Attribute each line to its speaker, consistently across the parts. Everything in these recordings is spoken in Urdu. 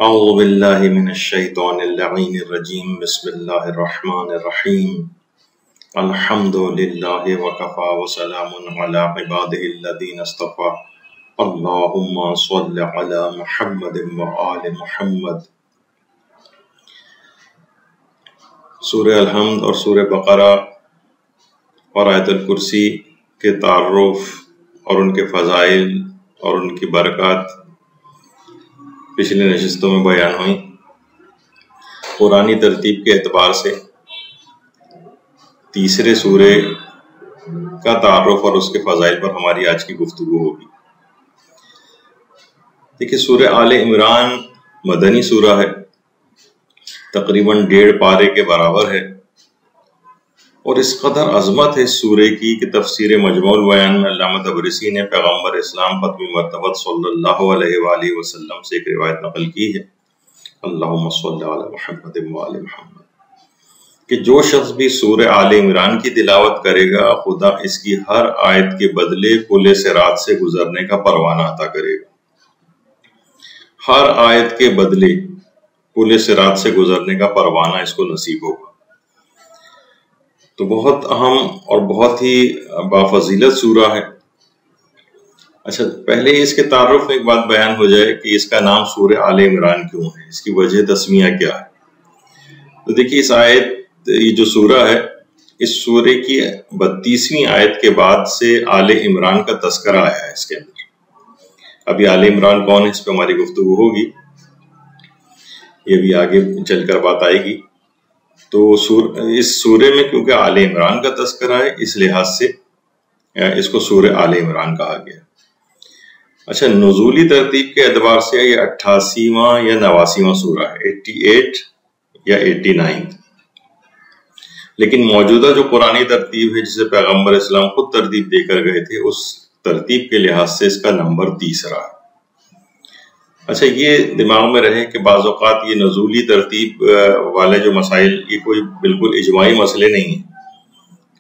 Speaker 1: اعوذ باللہ من الشیطان اللعین الرجیم بسم اللہ الرحمن الرحیم الحمد للہ وکفا وسلام علی عبادہ الذین اصطفی اللہم صل علی محمد وآل محمد۔ سورہ الحمد اور سورہ بقرہ اور آیت الکرسی کے تعارف اور ان کے فضائل اور ان کی برکات پچھلی نشستوں میں بیان ہوئی۔ قرآنی ترتیب کے اعتبار سے تیسرے سورے کا تعارف اور اس کے فضائل پر ہماری آج کی گفتگو ہوگی۔ دیکھیے، سورہ آل عمران مدنی سورہ ہے، تقریباً 1.5 پارے کے برابر ہے، اور اس قدر عظمت ہے اس سورے کی کہ تفسیر مجموع البیان میں علامہ طبرسی نے پیغمبر اسلام ختم مرتبت صلی اللہ علیہ وآلہ وسلم سے ایک روایت نقل کی ہے، اللہم صلی علی محمد وآل محمد، کہ جو شخص بھی سورہ آل عمران کی تلاوت کرے گا خدا اس کی ہر آیت کے بدلے پل صراط سے گزرنے کا پروانہ عطا کرے گا۔ ہر آیت کے بدلے پل صراط سے گزرنے کا پروانہ اس کو نصیب ہوگا۔ تو بہت اہم اور بہت ہی بافضیلت سورہ ہے۔ اچھا، پہلے اس کے تعارف میں ایک بات بیان ہو جائے کہ اس کا نام سورہ آل عمران کیوں ہے، اس کی وجہ تسمیہ کیا ہے۔ تو دیکھیے، اس آیت یہ جو سورہ ہے، اس سورے کی 32ویں آیت کے بعد سے آل عمران کا تذکرہ آیا ہے اس کے اندر۔ ابھی آل عمران کون ہے اس پہ ہماری گفتگو ہوگی، یہ بھی آگے چل کر بات آئے گی۔ تو اس سورے میں کیونکہ آل عمران کا تذکرہ ہے، اس لحاظ سے اس کو سورہ آل عمران کہا گیا۔ اچھا، نزولی ترتیب کے اعتبار سے یہ 88واں یا 89واں سورہ ہے، 88 یا 89۔ لیکن موجودہ جو قرآنی ترتیب ہے جسے پیغمبر اسلام خود ترتیب دے کر گئے تھے، اس ترتیب کے لحاظ سے اس کا نمبر 30 ہے۔ اچھا، یہ دماغ میں رہے کہ بعض اوقات یہ نزولی ترتیب والے جو مسائل یہ کوئی بالکل اجماعی مسئلے نہیں ہیں،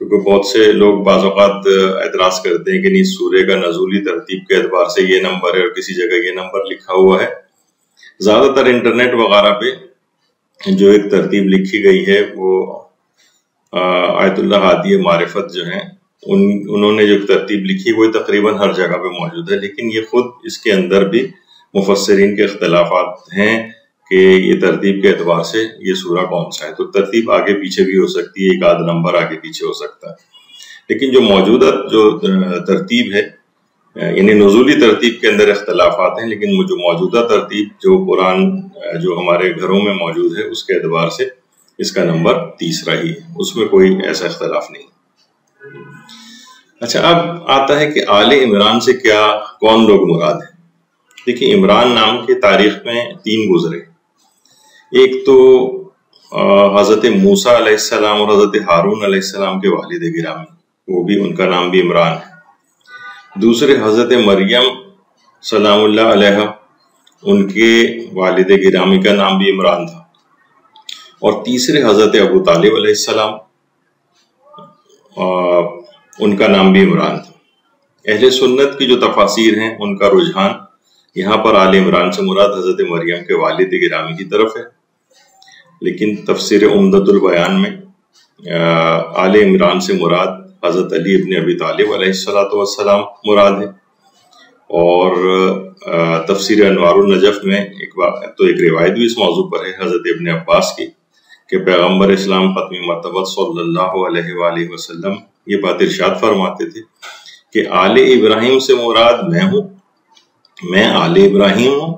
Speaker 1: کیونکہ بہت سے لوگ بعض اوقات اعتراض کرتے ہیں کہ نہیں، سورے کا نزولی ترتیب کے اعتبار سے یہ نمبر ہے اور کسی جگہ یہ نمبر لکھا ہوا ہے۔ زیادہ تر انٹرنیٹ وغیرہ پہ جو ایک ترتیب لکھی گئی ہے وہ آیت اللہ ہادی معرفت جو ہیں انہوں نے جو ترتیب لکھی وہ تقریباً ہر جگہ پہ موجود ہے، لیکن یہ خود اس کے اندر بھی مفسرین کے اختلافات ہیں کہ یہ ترتیب کے اعتبار سے یہ سورہ کون سا ہے۔ تو ترتیب آگے پیچھے بھی ہو سکتی ہے، ایک آدھ نمبر آگے پیچھے ہو سکتا ہے، لیکن جو موجودہ جو ترتیب ہے، یعنی نزولی ترتیب کے اندر اختلافات ہیں، لیکن جو موجودہ ترتیب جو قرآن جو ہمارے گھروں میں موجود ہے اس کے اعتبار سے اس کا نمبر 30 ہی ہے، اس میں کوئی ایسا اختلاف نہیں۔ اچھا، اب آتا ہے کہ آل عمران سے کون لوگ مراد ہیں۔ دیکھیں، عمران نام کے تاریخ میں 3 گزرے، ایک تو حضرت موسیٰ علیہ السلام اور حضرت ہارون علیہ السلام کے والد گرامی، وہ بھی ان کا نام بھی عمران ہے۔ دوسرے حضرت مریم سلام اللہ علیہ، ان کے والد گرامی کا نام بھی عمران تھا۔ اور تیسرے حضرت ابو طالب علیہ السلام، ان کا نام بھی عمران تھا۔ اہل سنت کی جو تفاسیر ہیں ان کا رجحان یہاں پر آل عمران سے مراد حضرت مریم کے والد گرامی کی طرف ہے، لیکن تفسیر عمدۃ البیان میں آل عمران سے مراد حضرت علی ابن ابی طالب علیہ السلام مراد ہے۔ اور تفسیر انوار النجف میں ایک روایت بھی اس موضوع پر ہے حضرت ابن عباس کی کہ پیغمبر اسلام ختم مرتبت صلی اللہ علیہ وآلہ وسلم یہ بات ارشاد فرماتے تھے کہ آل ابراہیم سے مراد میں ہوں، میں آل ابراہیم ہوں،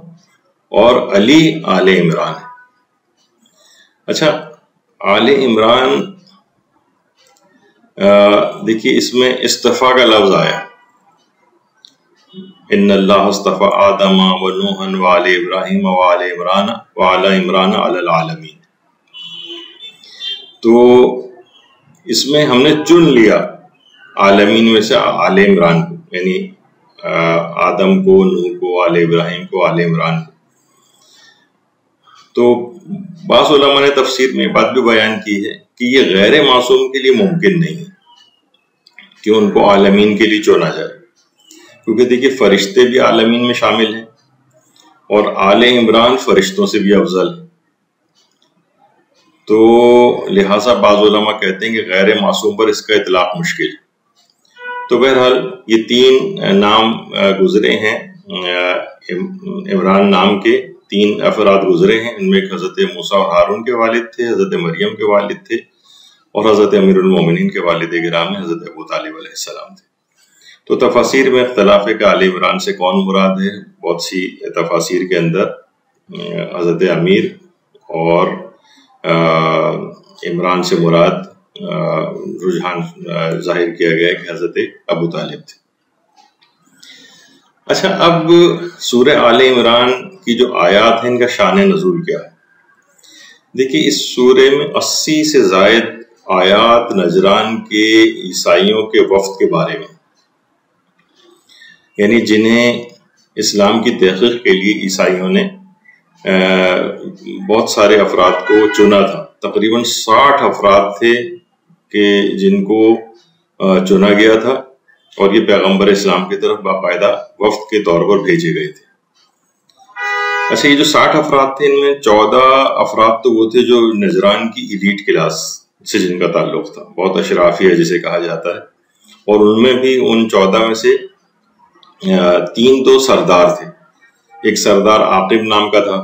Speaker 1: اور علی آل عمران ہے۔ اچھا، آل عمران دیکھیے اس میں اصطفیٰ کا لفظ آیا، ان اللہ اصطفیٰ آدم و نوحا و آل ابراہیم و آل عمران و آل عمران علی العالمین۔ تو اس میں ہم نے چن لیا عالمین میں سے آل عمران کو، یعنی آدم کو، نوح کو، آل ابراہیم کو، آل عمران کو۔ تو بعض علماء نے تفسیر میں بات بھی بیان کی ہے کہ یہ غیر معصوم کے لیے ممکن نہیں ہے کہ ان کو عالمین کے لیے چنا جائے، کیونکہ دیکھیے فرشتے بھی عالمین میں شامل ہیں، اور آل عمران فرشتوں سے بھی افضل ہے. تو لہٰذا بعض علماء کہتے ہیں کہ غیر معصوم پر اس کا اطلاق مشکل ہے. تو بہرحال یہ 3 نام گزرے ہیں، عمران نام کے 3 افراد گزرے ہیں. ان میں ایک حضرت موسیٰ اور ہارون کے والد تھے، حضرت مریم کے والد تھے، اور حضرت امیر المومنین کے والد گرامی حضرت ابو طالب علیہ السلام تھے. تو تفاسیر میں اختلاف ہے کہ آل عمران سے کون مراد ہے. بہت سی تفاسیر کے اندر حضرت امیر اور عمران سے مراد رجحان ظاہر کیا گیا ہے کہ حضرت ابو طالب تھے. اچھا، اب سورہ آل عمران کی جو آیات ہیں ان کا شان نزول کیا ہے؟ دیکھیے، اس سورے میں 80 سے زائد آیات نجران کے عیسائیوں کے وفد کے بارے میں، یعنی جنہیں اسلام کی تحقیق کے لیے عیسائیوں نے بہت سارے افراد کو چنا تھا. تقریباً 60 افراد تھے کہ جن کو چنا گیا تھا، اور یہ پیغمبر اسلام کی طرف باقاعدہ وفد کے طور پر بھیجے گئے تھے. اچھا، یہ جو 60 افراد تھے، ان میں 14 افراد تو وہ تھے جو نجران کی ایلیٹ کلاس سے جن کا تعلق تھا، بہت اشرافیہ جسے کہا جاتا ہے. اور ان میں بھی ان 14 میں سے 3 تو سردار تھے. ایک سردار عاقب نام کا تھا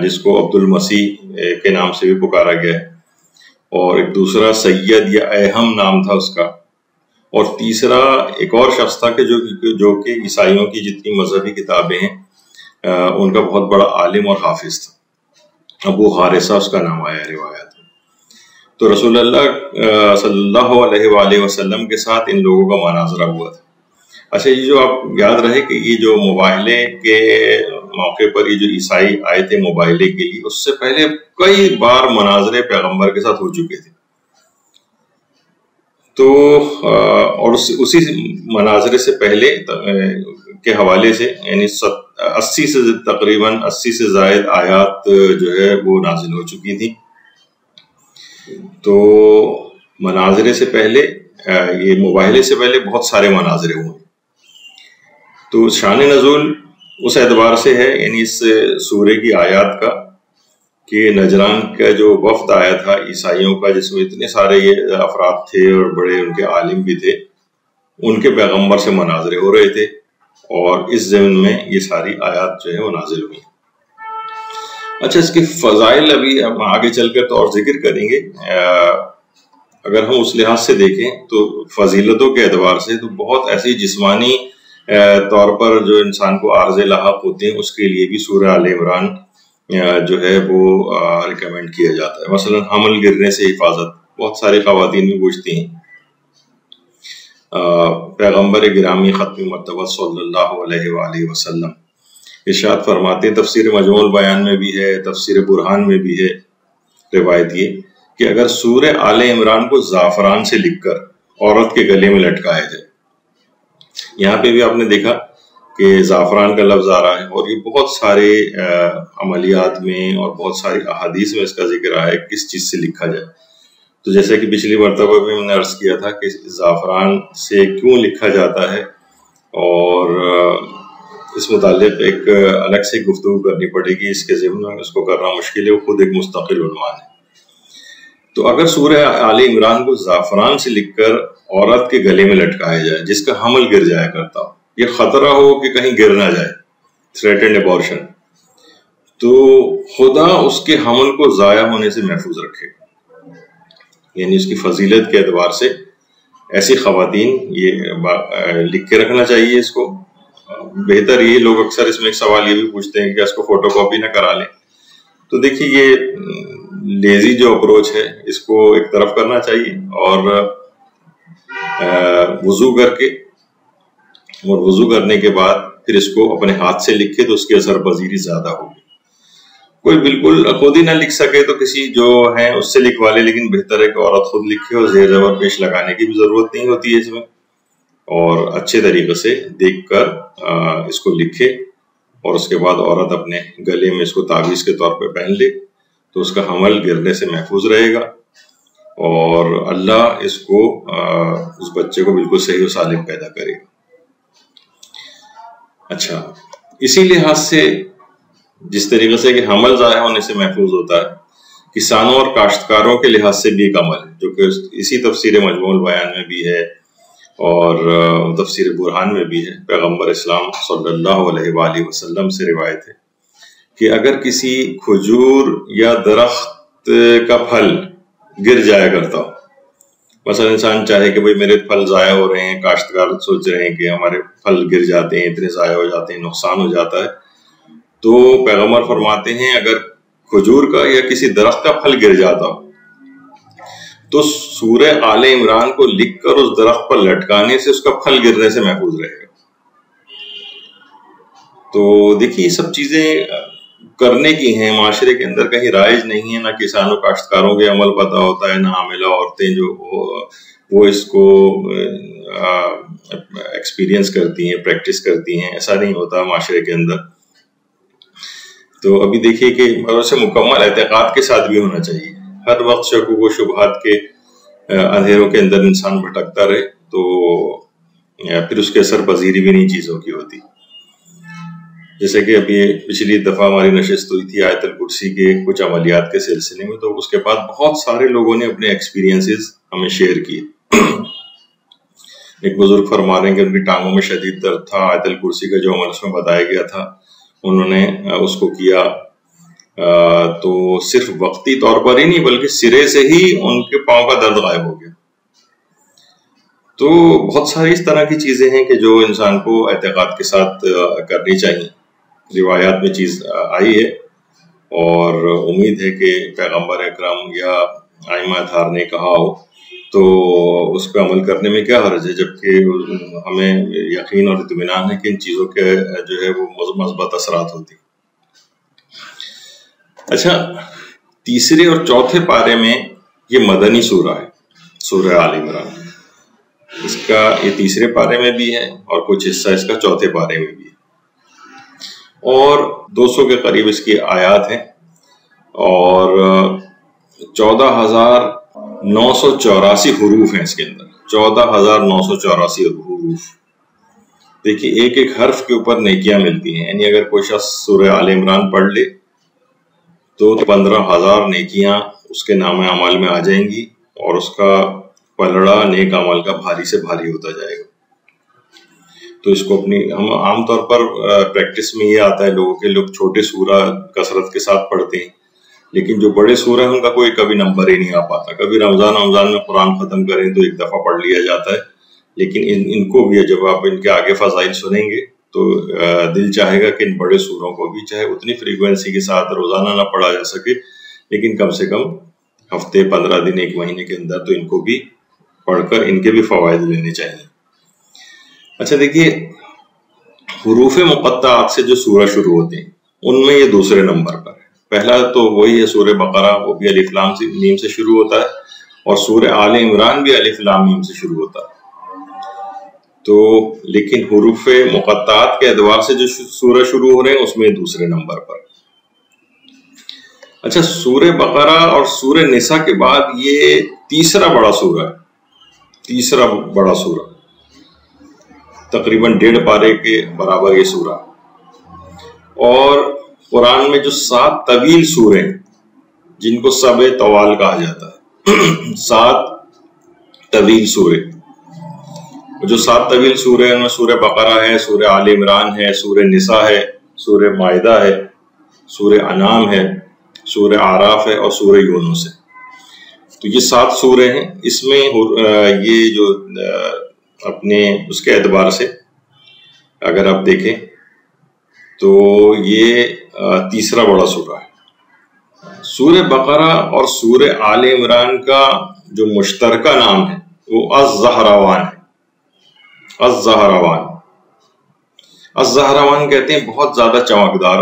Speaker 1: جس کو عبد المسیح کے نام سے بھی پکارا گیا ہے، اور ایک دوسرا سید یا اہم نام تھا اس کا، اور تیسرا ایک اور شخص تھا کہ جو کہ عیسائیوں کی جتنی مذہبی کتابیں ہیں ان کا بہت بڑا عالم اور حافظ تھا. ابو حارثہ اس کا نام آیا روایات میں. تو رسول اللہ صلی اللہ علیہ وآلہ وسلم کے ساتھ ان لوگوں کا مناظرہ ہوا تھا. اچھا، یہ جو آپ یاد رہے کہ یہ جو مباہلے کے موقع پر یہ جو عیسائی آئے تھے مباہلے کے لیے، اس سے پہلے کئی بار مناظرے پیغمبر کے ساتھ ہو چکے تھے. تو اور اسی مناظرے سے پہلے کے حوالے سے یعنی 80 سے تقریباً 80 سے زائد آیات جو ہے وہ نازل ہو چکی تھی. تو مناظرے سے پہلے یہ مباہلے سے پہلے بہت سارے مناظرے ہوئے. تو شان نزول اس اعتبار سے ہے، یعنی اس سورے کی آیات کا، کہ نجران کا جو وفد آیا تھا عیسائیوں کا، جس میں اتنے سارے یہ افراد تھے اور بڑے ان کے عالم بھی تھے، ان کے پیغمبر سے مناظرے ہو رہے تھے، اور اس ضمن میں یہ ساری آیات جو ہے وہ نازل ہوئی. اچھا، اس کی فضائل ابھی ہم آگے چل کر تو اور ذکر کریں گے. اگر ہم اس لحاظ سے دیکھیں تو فضیلتوں کے اعتبار سے تو بہت ایسی جسمانی طور پر جو انسان کو عارض لاحق ہوتے ہیں، اس کے لیے بھی سورہ آل عمران جو ہے وہ ریکمینڈ کیا جاتا ہے. مثلا حمل گرنے سے حفاظت، بہت ساری خواتین بھی پوچھتی ہیں. پیغمبر گرامی ختم مرتبہ صلی اللہ علیہ وآلہ وسلم ارشاد فرماتے ہیں، تفسیر مجموع البیان میں بھی ہے، تفسیر برہان میں بھی ہے روایت یہ کہ اگر سورہ آل عمران کو زعفران سے لکھ کر عورت کے گلے میں لٹکایا جائے، یہاں پہ بھی آپ نے دیکھا کہ زعفران کا لفظ آ رہا ہے، اور یہ بہت سارے عملیات میں اور بہت ساری احادیث میں اس کا ذکر آیا ہے کس چیز سے لکھا جائے. تو جیسے کہ پچھلی مرتبہ بھی میں نے عرض کیا تھا کہ زعفران سے کیوں لکھا جاتا ہے، اور اس متعلق ایک الگ سے گفتگو کرنی پڑے گی. اس کے ضمن میں اس کو کرنا مشکل ہے، وہ خود ایک مستقل عنوان ہے. تو اگر سورہ آل عمران کو زعفران سے لکھ کر عورت کے گلے میں لٹکایا جائے جس کا حمل گر جایا کرتا ہو، یہ خطرہ ہو کہ کہیں گر نہ جائے، تھریٹنڈ ابورشن، تو خدا اس کے حمل کو ضائع ہونے سے محفوظ رکھے. یعنی اس کی فضیلت کے اعتبار سے ایسی خواتین یہ لکھ کے رکھنا چاہیے. اس کو بہتر یہ لوگ اکثر اس میں ایک سوال یہ بھی پوچھتے ہیں کہ اس کو فوٹو کاپی نہ کرا لیں. تو دیکھیے، یہ لیزی جو اپروچ ہے اس کو ایک طرف کرنا چاہیے، اور وضو کر کے اور وضو کرنے کے بعد پھر اس کو اپنے ہاتھ سے لکھے تو اس کی اثر پذیری زیادہ ہوگی. کوئی بالکل خود ہی نہ لکھ سکے تو کسی جو ہیں اس سے لکھوا لے، لیکن بہتر ہے کہ عورت خود لکھے، اور زیر زبر پیش لگانے کی بھی ضرورت نہیں ہوتی ہے اس میں، اور اچھے طریقے سے دیکھ کر اس کو لکھے، اور اس کے بعد عورت اپنے گلے میں اس کو تعویذ کے طور پہ پہن لے تو اس کا حمل گرنے سے محفوظ رہے گا، اور اللہ اس کو اس بچے کو بالکل صحیح و سالم پیدا کرے گا. اچھا، اسی لحاظ سے جس طریقے سے کہ حمل ضائع ہونے سے محفوظ ہوتا ہے، کسانوں اور کاشتکاروں کے لحاظ سے بھی ایک عمل ہے، جو کہ اسی تفسیر مجموع البیان میں بھی ہے اور تفسیر برہان میں بھی ہے۔ پیغمبر اسلام صلی اللہ علیہ وآلہ وسلم سے روایت ہے کہ اگر کسی کھجور یا درخت کا پھل گر جایا کرتا ہو، مثلا انسان چاہے کہ بھئی میرے پھل ضائع ہو رہے ہیں، کاشتکار سوچ رہے ہیں کہ ہمارے پھل گر جاتے ہیں، اتنے ضائع ہو جاتے ہیں، نقصان ہو جاتا ہے، تو پیغمبر فرماتے ہیں اگر کھجور کا یا کسی درخت کا پھل گر جاتا ہو تو سورہ آل عمران کو لکھ کر اس درخت پر لٹکانے سے اس کا پھل گرنے سے محفوظ رہے گا۔ تو دیکھیے یہ سب چیزیں کرنے کی ہیں، معاشرے کے اندر کہیں رائج نہیں ہے، نہ کسانوں کاشتکاروں کے عمل پتہ ہوتا ہے، نہ حاملہ عورتیں جو وہ اس کو ایکسپیرینس کرتی ہیں، پریکٹس کرتی ہیں، ایسا نہیں ہوتا معاشرے کے اندر۔ تو ابھی دیکھیے کہ اسے مکمل اعتقاد کے ساتھ بھی ہونا چاہیے، ہر وقت شکوک و شبہات کے اندھیروں کے اندر انسان بھٹکتا رہے تو پھر اس کے اثر پذیری بھی نہیں چیزوں کی ہوتی۔ جیسے کہ ابھی پچھلی دفعہ ہماری نشست ہوئی تھی آیت الکرسی کے کچھ عملیات کے سلسلے میں، تو اس کے بعد بہت سارے لوگوں نے اپنے ایکسپیرینسز ہمیں شیئر کیے۔ ایک بزرگ فرما رہے ہیں کہ ان کی ٹانگوں میں شدید درد تھا، آیت الکرسی کا جو عمل اس میں بتایا گیا تھا انہوں نے اس کو کیا، تو صرف وقتی طور پر ہی نہیں بلکہ سرے سے ہی ان کے پاؤں کا درد غائب ہو گیا۔ تو بہت ساری اس طرح کی چیزیں ہیں کہ جو انسان کو اعتقاد کے ساتھ کرنی چاہیے۔ روایات میں چیز آئی ہے اور امید ہے کہ پیغمبر اکرم یا ائمہ اطہار نے کہا ہو تو اس پہ عمل کرنے میں کیا حرج ہے، جبکہ ہمیں یقین اور اطمینان ہے کہ ان چیزوں کے جو ہے وہ مثبت اثرات ہوتی۔ اچھا، تیسرے اور چوتھے پارے میں یہ مدنی سورہ ہے، سورہ آل عمران۔ اس کا یہ تیسرے پارے میں بھی ہے اور کچھ حصہ اس کا چوتھے پارے میں بھی ہے، اور 200 کے قریب اس کی آیات ہیں اور 14,984 حروف ہیں اس کے اندر، 14,984 حروف۔ دیکھیے ایک ایک حرف کے اوپر نیکیاں ملتی ہیں، یعنی اگر کوئی شخص سورہ آل عمران پڑھ لے تو 15,000 نیکیاں اس کے نام اعمال میں آ جائیں گی اور اس کا پلڑا نیک عمل کا بھاری سے بھاری ہوتا جائے گا۔ تو اس کو اپنی ہم عام طور پر پریکٹس میں یہ آتا ہے لوگوں کے، لوگ چھوٹے سورہ کثرت کے ساتھ پڑھتے ہیں، لیکن جو بڑے سورہ ہیں ان کا کوئی کبھی نمبر ہی نہیں آ پاتا۔ کبھی رمضان میں قرآن ختم کریں تو ایک دفعہ پڑھ لیا جاتا ہے، لیکن ان کو بھی جب آپ ان کے آگے فضائل سنیں گے تو دل چاہے گا کہ ان بڑے سوروں کو بھی چاہے اتنی فریکوینسی کے ساتھ روزانہ نہ پڑھا جا سکے، لیکن کم سے کم ہفتے 15 دن ایک مہینے کے اندر تو ان کو بھی پڑھ کر ان کے بھی فوائد لینے چاہیے۔ اچھا دیکھیے، حروف مقطعات سے جو سورہ شروع ہوتے ہیں ان میں یہ دوسرے نمبر پر ہے۔ پہلا تو وہی ہے سورہ بقرہ، وہ بھی الف لام میم سے شروع ہوتا ہے، اور سورہ آل عمران بھی الف لام میم سے شروع ہوتا ہے۔ تو لیکن حروف مقطعات کے اعتبار سے جو سورہ شروع ہو رہے ہیں اس میں دوسرے نمبر پر۔ اچھا، سورہ بقرہ اور سورہ نساء کے بعد یہ تیسرا بڑا سورہ ہے، تیسرا بڑا سورہ، تقریباً 1.5 پارے کے برابر یہ سورہ۔ اور قرآن میں جو 7 طویل سورے ہیں جن کو سبع طوال کہا جاتا ہے، 7 طویل سورے، جو 7 طویل سورے ہیں ان میں سورہ بقرہ ہے، سورہ آل عمران ہے، سورہ نساء ہے، سورہ مائدہ ہے، سورہ انعام ہے، سورہ اعراف ہے اور سورہ یونس ہے۔ تو یہ 7 سورے ہیں۔ اس میں یہ جو اپنے اس کے اعتبار سے اگر آپ دیکھیں تو یہ تیسرا بڑا سورہ ہے۔ سورہ بقرہ اور سورہ آل عمران کا جو مشترکہ نام ہے وہ الزہراوان ہے۔ الزہراوان کہتے ہیں بہت زیادہ چمکدار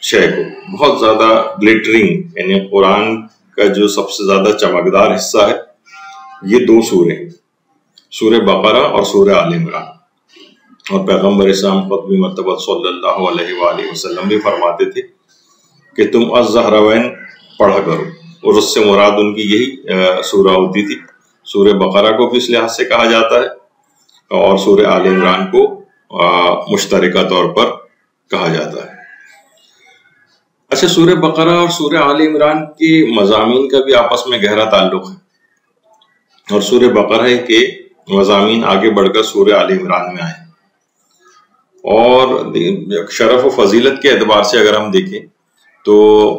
Speaker 1: شے کو، بہت زیادہ گلیٹرنگ، یعنی قرآن کا جو سب سے زیادہ چمکدار حصہ ہے یہ 2 سورے ہیں، سورہ بقرہ اور سورہ آل عمران۔ اور پیغمبر اسلام خود بھی مرتبہ صلی اللہ علیہ وآلہ وسلم بھی فرماتے تھے کہ تم الزہراوین پڑھا کرو، اور اس سے مراد ان کی یہی سورہ ہوتی تھی۔ سورہ بقرہ کو بھی اس لحاظ سے کہا جاتا ہے اور سورہ آل عمران کو مشترکہ طور پر کہا جاتا ہے۔ اچھا، سورہ بقرہ اور سورہ آل عمران کے مضامین کا بھی آپس میں گہرا تعلق ہے، اور سورہ بقرہ کے مضامین آگے بڑھ کر سورہ آل عمران میں آئے، اور شرف و فضیلت کے اعتبار سے اگر ہم دیکھیں تو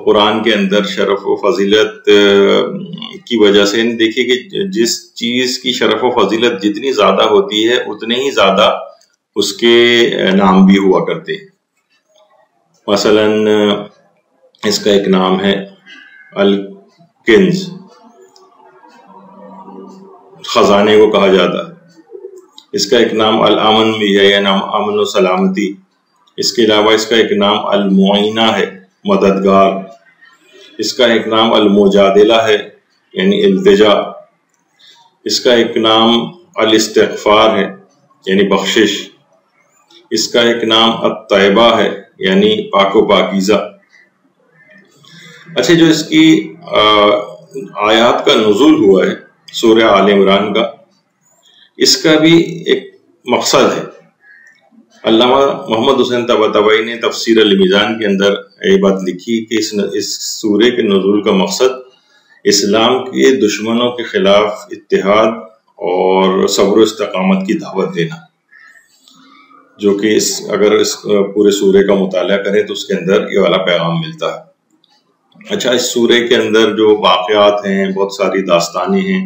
Speaker 1: قرآن کے اندر شرف و فضیلت کی وجہ سے دیکھیے کہ جس چیز کی شرف و فضیلت جتنی زیادہ ہوتی ہے اتنے ہی زیادہ اس کے نام بھی ہوا کرتے ہیں۔ مثلا اس کا ایک نام ہے الکنز، خزانے کو کہا جاتا ہے۔ اس کا ایک نام الامن بھی ہے، یا نام امن و سلامتی۔ اس کے علاوہ اس کا ایک نام المعینہ ہے، مددگار۔ اس کا ایک نام المجادلہ ہے، یعنی التجا۔ اس کا ایک نام الاستغفار ہے، یعنی بخشش۔ اس کا ایک نام الطیبہ ہے، یعنی پاک و پاکیزہ۔ اچھا، جو اس کی آیات کا نزول ہوا ہے سورہ آل عمران کا، اس کا بھی ایک مقصد ہے۔ علامہ محمد حسین طباطبائی نے تفسیر المیزان کے اندر یہ بات لکھی کہ اس سورے کے نزول کا مقصد اسلام کے دشمنوں کے خلاف اتحاد اور صبر و استقامت کی دعوت دینا، جو کہ اگر اس پورے سورے کا مطالعہ کریں تو اس کے اندر یہ والا پیغام ملتا ہے۔ اچھا، اس سورے کے اندر جو واقعات ہیں، بہت ساری داستانیں ہیں،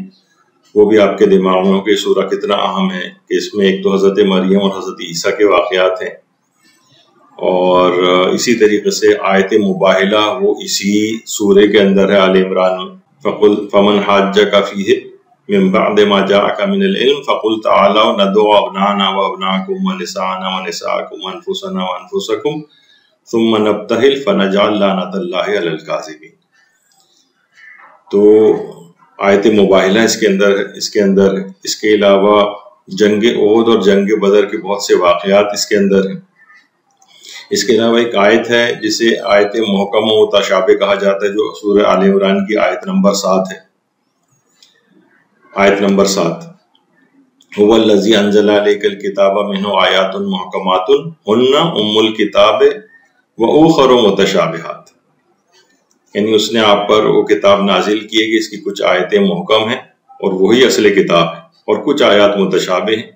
Speaker 1: وہ بھی آپ کے دماغ میں ہو کہ سورہ کتنا اہم ہے، کہ اس میں ایک تو حضرت مریم اور حضرت عیسیٰ کے واقعات ہیں، اور اسی طریقے سے آیت مباہلہ وہ اسی سورے کے اندر ہے آل عمران میں۔ فَمَنْ حَاجَّكَ فِيهِ مِن بَعْدِ مَا جَاءَكَ مِنَ الْعِلْمِ فَقُلْ تَعَالَوْا نَدْعُ أَبْنَاءَنَا وَأَبْنَاءَكُمْ وَنِسَاءَنَا وَنِسَاءَكُمْ وَأَنفُسَنَا وَأَنفُسَكُمْ ثُمَّ نَبْتَهِلْ فَنَجْعَلْ لَعْنَةَ اللَّهِ عَلَى الْكَاذِبِينَ۔ تو آیت مباہلہ اس کے اندر اس کے علاوہ جنگ احد اور جنگ بدر کے بہت سے واقعات اس کے اندر ہیں۔ اس کے علاوہ ایک آیت ہے جسے آیت محکمہ و متشابہ کہا جاتا ہے، جو سورہ آل عمران کی آیت نمبر 7 ہے۔ آیت نمبر 7، هو الذی انزل علیک الکتاب منہ آیات محکمات ہن ام الکتاب واخر متشابہات، یعنی اس نے آپ پر وہ کتاب نازل کی ہے کہ اس کی کچھ آیتیں محکم ہیں اور وہی اصل کتاب ہے، اور کچھ آیات متشابہ ہیں،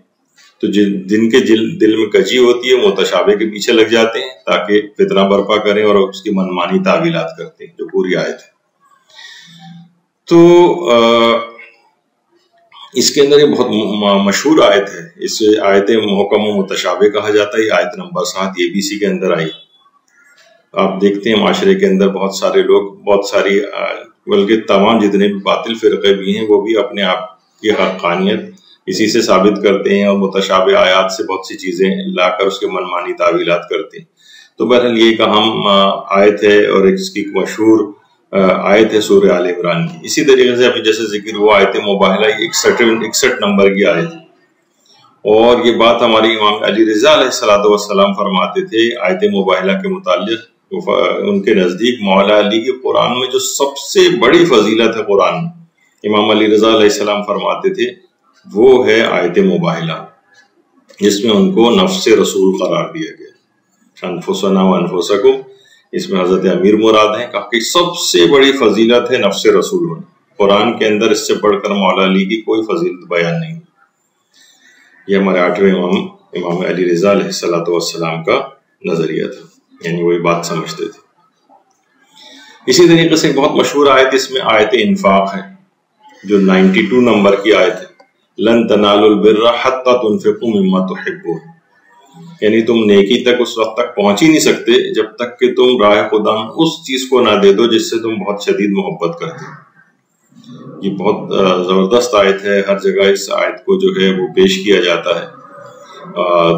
Speaker 1: تو جن کے دل میں کجی ہوتی ہے متشابہ کے پیچھے لگ جاتے ہیں تاکہ فتنہ برپا کریں اور اس کی منمانی تعویلات کرتے ہیں، جو پوری آیت ہے۔ تو اس کے اندر یہ بہت مشہور آیت ہے، اس آیت محکم و متشابہ کہا جاتا ہے۔ یہ آیت نمبر 7 یہ بھی اسی کے اندر آئی۔ آپ دیکھتے ہیں معاشرے کے اندر بہت سارے لوگ، بہت ساری بلکہ تمام جتنے بھی باطل فرقے بھی ہیں، وہ بھی اپنے آپ کی حقانیت اسی سے ثابت کرتے ہیں، اور متشابہ آیات سے بہت سی چیزیں لا کر اس کے منمانی تعویلات کرتے ہیں۔ تو بہرحال یہ ایک اہم آیت ہے اور اس کی مشہور آیت ہے سورہ آل عمران کی۔ اسی طریقے سے ابھی جیسے ذکر ہوا آیت مباہلہ، یہ 61 نمبر کی آیت ہے، اور یہ بات ہماری امام علی رضا علیہ السلام فرماتے تھے آیت مباہلہ کے متعلق۔ ان کے نزدیک مولا علی کی قرآن میں جو سب سے بڑی فضیلت ہے قرآن میں، امام علی رضا علیہ السلام فرماتے تھے، وہ ہے آیت مباہلہ، جس میں ان کو نفس رسول قرار دیا گیا، انفسنا و انفسکم، اس میں حضرت امیر مراد ہیں، کہ سب سے بڑی فضیلت ہے نفس رسول ہونا۔ قرآن کے اندر اس سے بڑھ کر مولا علی کی کوئی فضیلت بیان نہیں۔ یہ ہمارے 8ویں امام علی رضا علیہ السلام کا نظریہ تھا، یعنی وہی بات سمجھتے تھے۔ اسی طریقے سے بہت مشہور آیت اس میں آیت انفاق ہے، جو 92 نمبر کی آیت ہے، لن تنالوا البر حتی تنفقوا مما تحبون، یعنی تم نیکی تک اس وقت تک پہنچ ہی نہیں سکتے جب تک کہ تم راہ خدا میں اس چیز کو نہ دے دو جس سے تم بہت شدید محبت کرتے ہو۔ یہ بہت زبردست آیت ہے، ہر جگہ اس آیت کو جو ہے وہ پیش کیا جاتا ہے۔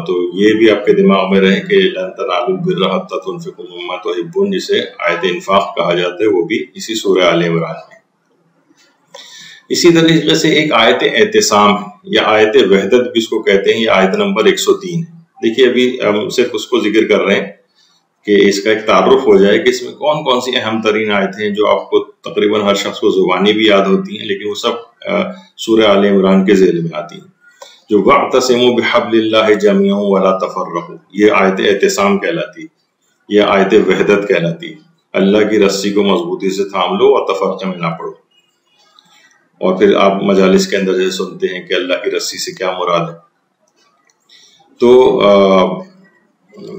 Speaker 1: تو یہ بھی آپ کے دماغ میں رہے کہ لن تنالوا البر حتی تنفقوا مما تحبون، جسے آیت انفاق کہا جاتا ہے، وہ بھی اسی سورہ آل عمران میں۔ اسی طریقے سے ایک آیت اعتصام ہے، یا آیت وحدت بھی اس کو کہتے ہیں، یہ آیت نمبر 103 ہے۔ دیکھیے ابھی ہم صرف اس کو ذکر کر رہے ہیں کہ اس کا ایک تعارف ہو جائے کہ اس میں کون کون سی اہم ترین آیتیں ہیں جو آپ کو تقریباً ہر شخص کو زبانی بھی یاد ہوتی ہیں، لیکن وہ سب سورہ آل عمران کے ذیل میں آتی ہیں، جو وَاعْتَصِمُوا بِحَبْلِ اللَّهِ جَمِيعًا وَلَا تَفَرَّقُوا، یہ آیت اعتصام کہلاتی ہے، یہ آیت وحدت کہلاتی ہے۔ اللہ کی رسی کو مضبوطی سے تھام لو اور تفرقے میں نہ پڑو. اور پھر آپ مجالس کے اندر جیسے سنتے ہیں کہ اللہ کی رسی سے کیا مراد ہے. تو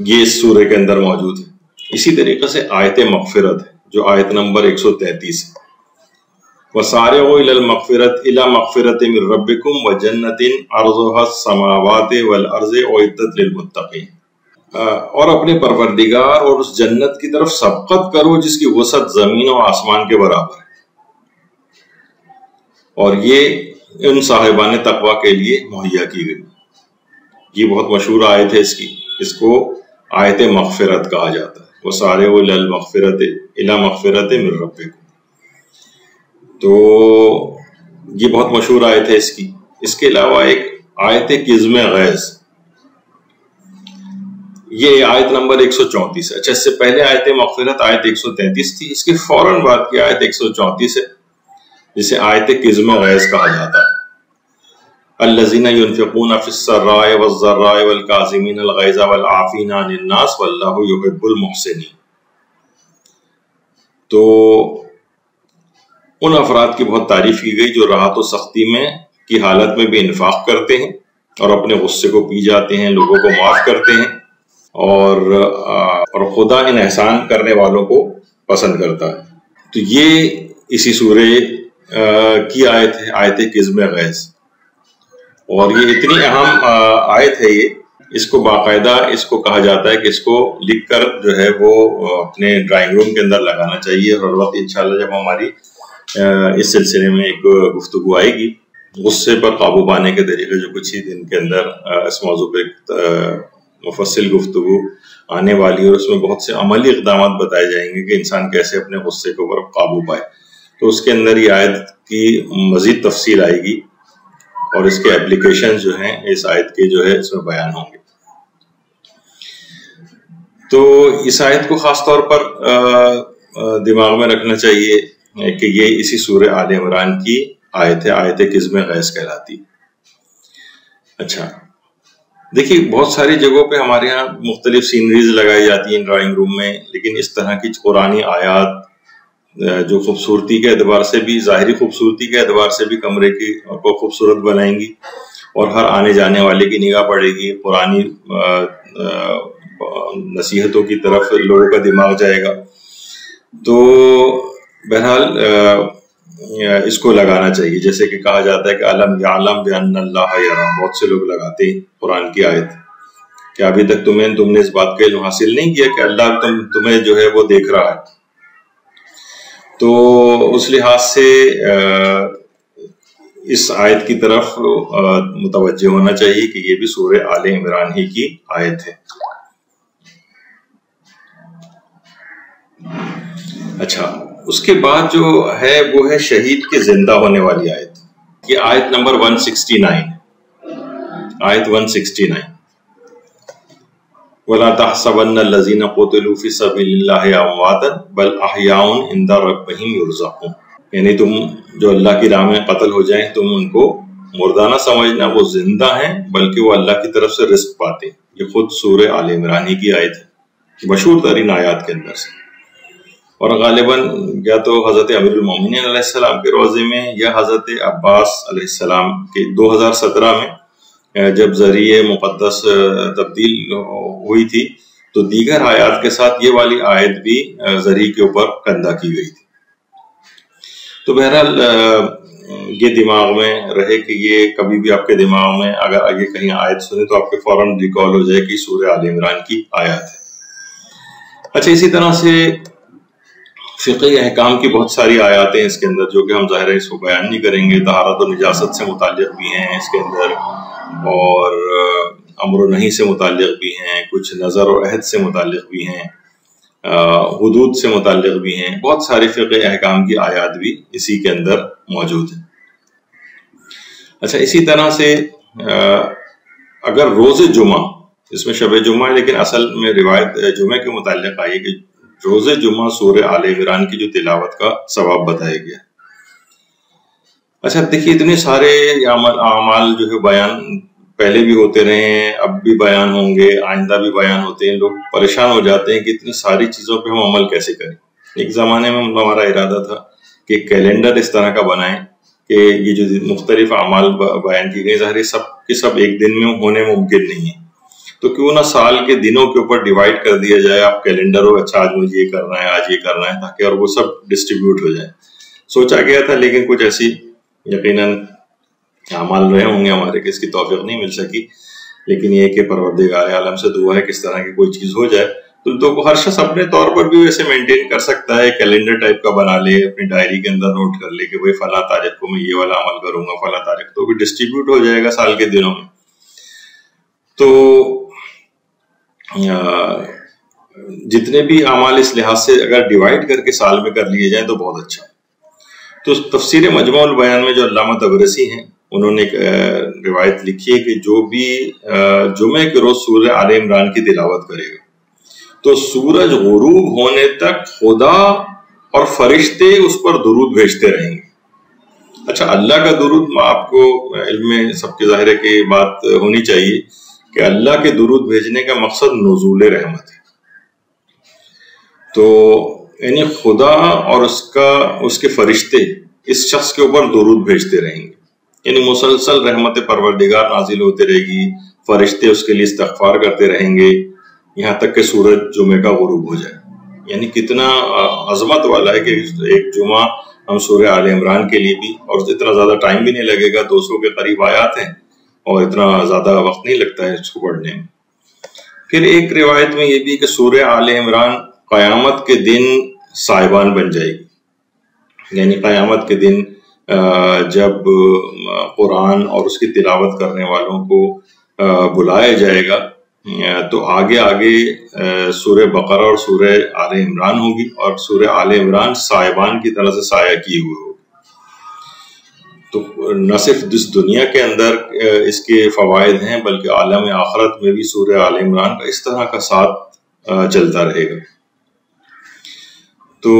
Speaker 1: یہ اس سورہ کے اندر موجود ہے. اسی طریقے سے آیت مغفرت ہے جو آیت نمبر 133 ہے. وَسَارِعُوا إِلَى مَغْفِرَةٍ مِّن رَّبِّكُمْ وَجَنَّةٍ عَرْضُهَا السَّمَاوَاتِ وَالْأَرْضُ أُعِدَّتْ لِلْمُتَّقِينَ. اور اپنے پروردگار اور اس جنت کی طرف سبقت کرو جس کی وسعت زمین و آسمان کے برابر ہے. اور یہ ان صاحبان تقوی کے لیے مہیا کی گئی. یہ بہت مشہور آیت ہے اس کو آیت مغفرت کہا جاتا ہے. وَسَارِعُوا إِلَى مَغْفِرَةٍ مِّن رَّبِّكُمْ. تو یہ بہت مشہور آیت ہے اس کے علاوہ ایک آیت قزم غیظ، یہ آیت نمبر 134 ہے. اچھا، اس سے پہلے آیت مغفرت آیت 133 تھی. اس کے فوراً بعد کی آیت 134 ہے جسے آیت قزم غیظ کہا جاتا ہے. الذین ينفقون فی السراء والضراء والکاظمین الغیظ والعافین عن الناس واللہ یحب المحسنین. تو ان افراد کی بہت تعریف کی گئی جو راحت و سختی میں کی حالت میں بھی انفاق کرتے ہیں اور اپنے غصے کو پی جاتے ہیں، لوگوں کو معاف کرتے ہیں، اور خدا ان احسان کرنے والوں کو پسند کرتا ہے. تو یہ اسی سورہ کی آیت ہے، آیت قزم غیظ. اور یہ اتنی اہم آیت ہے، اس کو باقاعدہ اس کو کہا جاتا ہے کہ اس کو لکھ کر جو ہے وہ اپنے ڈرائنگ روم کے اندر لگانا چاہیے. اور ہر وقت انشاءاللہ جب ہماری اس سلسلے میں ایک گفتگو آئے گی غصے پر قابو پانے کے طریقے، جو کچھ ہی دن کے اندر اس موضوع پہ مفصل گفتگو آنے والی ہے، اور اس میں بہت سے عملی اقدامات بتائے جائیں گے کہ انسان کیسے اپنے غصے کے اوپر قابو پائے. تو اس کے اندر یہ آیت کی مزید تفصیل آئے گی اور اس کے اپلیکیشن جو ہیں اس آیت کے جو ہے اس میں بیان ہوں گے. تو اس آیت کو خاص طور پر دماغ میں رکھنا چاہیے کہ یہ اسی سورہ آل عمران کی آیت ہے، آیت قزم غیظ کہلاتی. اچھا دیکھیے، بہت ساری جگہوں پہ ہمارے ہاں مختلف سینریز لگائی جاتی ہیں ڈرائنگ روم میں، لیکن اس طرح کی قرآنی آیات جو خوبصورتی کے اعتبار سے بھی، ظاہری خوبصورتی کے اعتبار سے بھی کمرے کو خوبصورت بنائیں گی اور ہر آنے جانے والے کی نگاہ پڑے گی، قرآنی نصیحتوں کی طرف لوگوں کا دماغ جائے گا. تو بہرحال اس کو لگانا چاہیے. جیسے کہ کہا جاتا ہے کہ علم یعلم بان اللہ یری، بہت سے لوگ لگاتے ہیں قرآن کی آیت. کیا ابھی تک تم نے اس بات کا علم حاصل نہیں کیا کہ اللہ تمہیں جو ہے وہ دیکھ رہا ہے؟ تو اس لحاظ سے اس آیت کی طرف متوجہ ہونا چاہیے کہ یہ بھی سورہ آل عمران ہی کی آیت ہے. اچھا، اس کے بعد جو ہے وہ ہے شہید کے زندہ ہونے والی آیت. یہ آیت نمبر 169، آیت 169. وَلَا تَحْسَبَنَّ الَّذِينَ قُتِلُوا فِي سَبِيلِ اللَّهِ أَمْوَاتًا بَلْ أَحْيَاءٌ عِندَ رَبِّهِمْ يُرْزَقُونَ. یعنی تم جو اللہ کی راہ میں قتل ہو جائیں تم ان کو مردہ نہ سمجھنا، وہ زندہ ہیں بلکہ وہ اللہ کی طرف سے رزق پاتے ہیں. یہ خود سورہ آل عمران ہی کی آیت ہے، مشہور ترین آیات کے اندر سے. اور غالباً یا تو حضرت امیر المومنین علیہ السلام کے روضے میں یا حضرت عباس علیہ السلام کے 2017 میں جب ذریعہ مقدس تبدیل ہوئی تھی تو دیگر آیات کے ساتھ یہ والی آیت بھی ذریعہ کے اوپر کندہ کی گئی تھی. تو بہرحال یہ دماغ میں رہے کہ یہ کبھی بھی آپ کے دماغ میں اگر آگے کہیں آیت سنے تو آپ کے فوراً ریکال ہو جائے کہ سورہ آل عمران کی آیت ہے. اچھا، اسی طرح سے فقہی احکام کی بہت ساری آیات ہیں اس کے اندر جو کہ ہم ظاہر ہے اس کو بیان نہیں کریں گے. طہارت و نجاست سے متعلق بھی ہیں اس کے اندر، اور امر و نہی سے متعلق بھی ہیں، کچھ نظر و عہد سے متعلق بھی ہیں، حدود سے متعلق بھی ہیں. بہت سارے فقہ احکام کی آیات بھی اسی کے اندر موجود ہیں. اچھا، اسی طرح سے اگر روز جمعہ، اس میں شب جمعہ لیکن اصل میں روایت جمعہ کے متعلق آئی کہ روز جمعہ سورہ آل عمران کی جو تلاوت کا ثواب بتایا گیا. اچھا دیکھیے، اتنے سارے اعمال جو ہے بیان پہلے بھی ہوتے رہے ہیں، اب بھی بیان ہوں گے، آئندہ بھی بیان ہوتے ہیں. لوگ پریشان ہو جاتے ہیں کہ اتنی ساری چیزوں پہ ہم عمل کیسے کریں. ایک زمانے میں ہمارا ارادہ تھا کہ کیلنڈر اس طرح کا بنائیں کہ یہ جو مختلف اعمال بیان کی گئی ظاہر سب کے سب ایک دن میں ہونے ممکن نہیں ہے، تو کیوں نہ سال کے دنوں کے اوپر ڈیوائڈ کر دیا جائے، آپ کیلنڈر ہو اچھا آج مجھے یہ کرنا ہے، آج یہ کرنا ہے، تاکہ اور وہ سب ڈسٹریبیوٹ ہو جائے. سوچا گیا تھا لیکن کچھ ایسی یقیناً اعمال رہے ہوں گے ہمارے کہ اس کی توفیق نہیں مل سکی. لیکن یہ کہ پروردگار عالم سے دعا ہے کس طرح کی کوئی چیز ہو جائے تو ہر شخص اپنے طور پر بھی ویسے مینٹین کر سکتا ہے، کیلنڈر ٹائپ کا بنا لے، اپنی ڈائری کے اندر نوٹ کر لے کہ بھائی فلاں تاریخ کو میں یہ والا عمل کروں گا، فلاں تاریخ تو بھی ڈسٹریبیوٹ ہو جائے گا سال کے دنوں میں. تو جتنے بھی اعمال اس لحاظ سے اگر ڈیوائڈ کر کے سال میں کر لیے جائیں تو بہت اچھا. تو تفسیر مجموع البیان میں جو علامہ طبرسی ہیں انہوں نے ایک روایت لکھی ہے کہ جو بھی جمعے کے روز سورہ آل عمران کی تلاوت کرے گا تو سورج غروب ہونے تک خدا اور فرشتے اس پر درود بھیجتے رہیں گے. اچھا، اللہ کا درود آپ کو علم میں سب کے ظاہر ہے کہ بات ہونی چاہیے کہ اللہ کے درود بھیجنے کا مقصد نزول رحمت ہے. تو یعنی خدا اور اس کے فرشتے اس شخص کے اوپر درود بھیجتے رہیں گے، یعنی مسلسل رحمت پروردگار نازل ہوتے رہے گی، فرشتے اس کے لیے استغفار کرتے رہیں گے یہاں تک کہ سورج جمعے کا غروب ہو جائے. یعنی کتنا عظمت والا ہے کہ ایک جمعہ ہم سورہ آل عمران کے لیے بھی، اور اتنا زیادہ ٹائم بھی نہیں لگے گا، 200 کے قریب آیات ہیں اور اتنا زیادہ وقت نہیں لگتا ہے اس کو پڑھنے میں. پھر ایک روایت میں یہ بھی کہ سورہ آل عمران قیامت کے دن صاحبان بن جائے گی، یعنی قیامت کے دن جب قرآن اور اس کی تلاوت کرنے والوں کو بلایا جائے گا تو آگے سورہ بقرہ اور سورہ آل عمران ہوگی، اور سورہ آل عمران صاحبان کی طرح سے سایہ کیے ہوئے ہوگی. تو نہ صرف اس دنیا کے اندر اس کے فوائد ہیں بلکہ عالم آخرت میں بھی سورہ آل عمران کا اس طرح کا ساتھ چلتا رہے گا. تو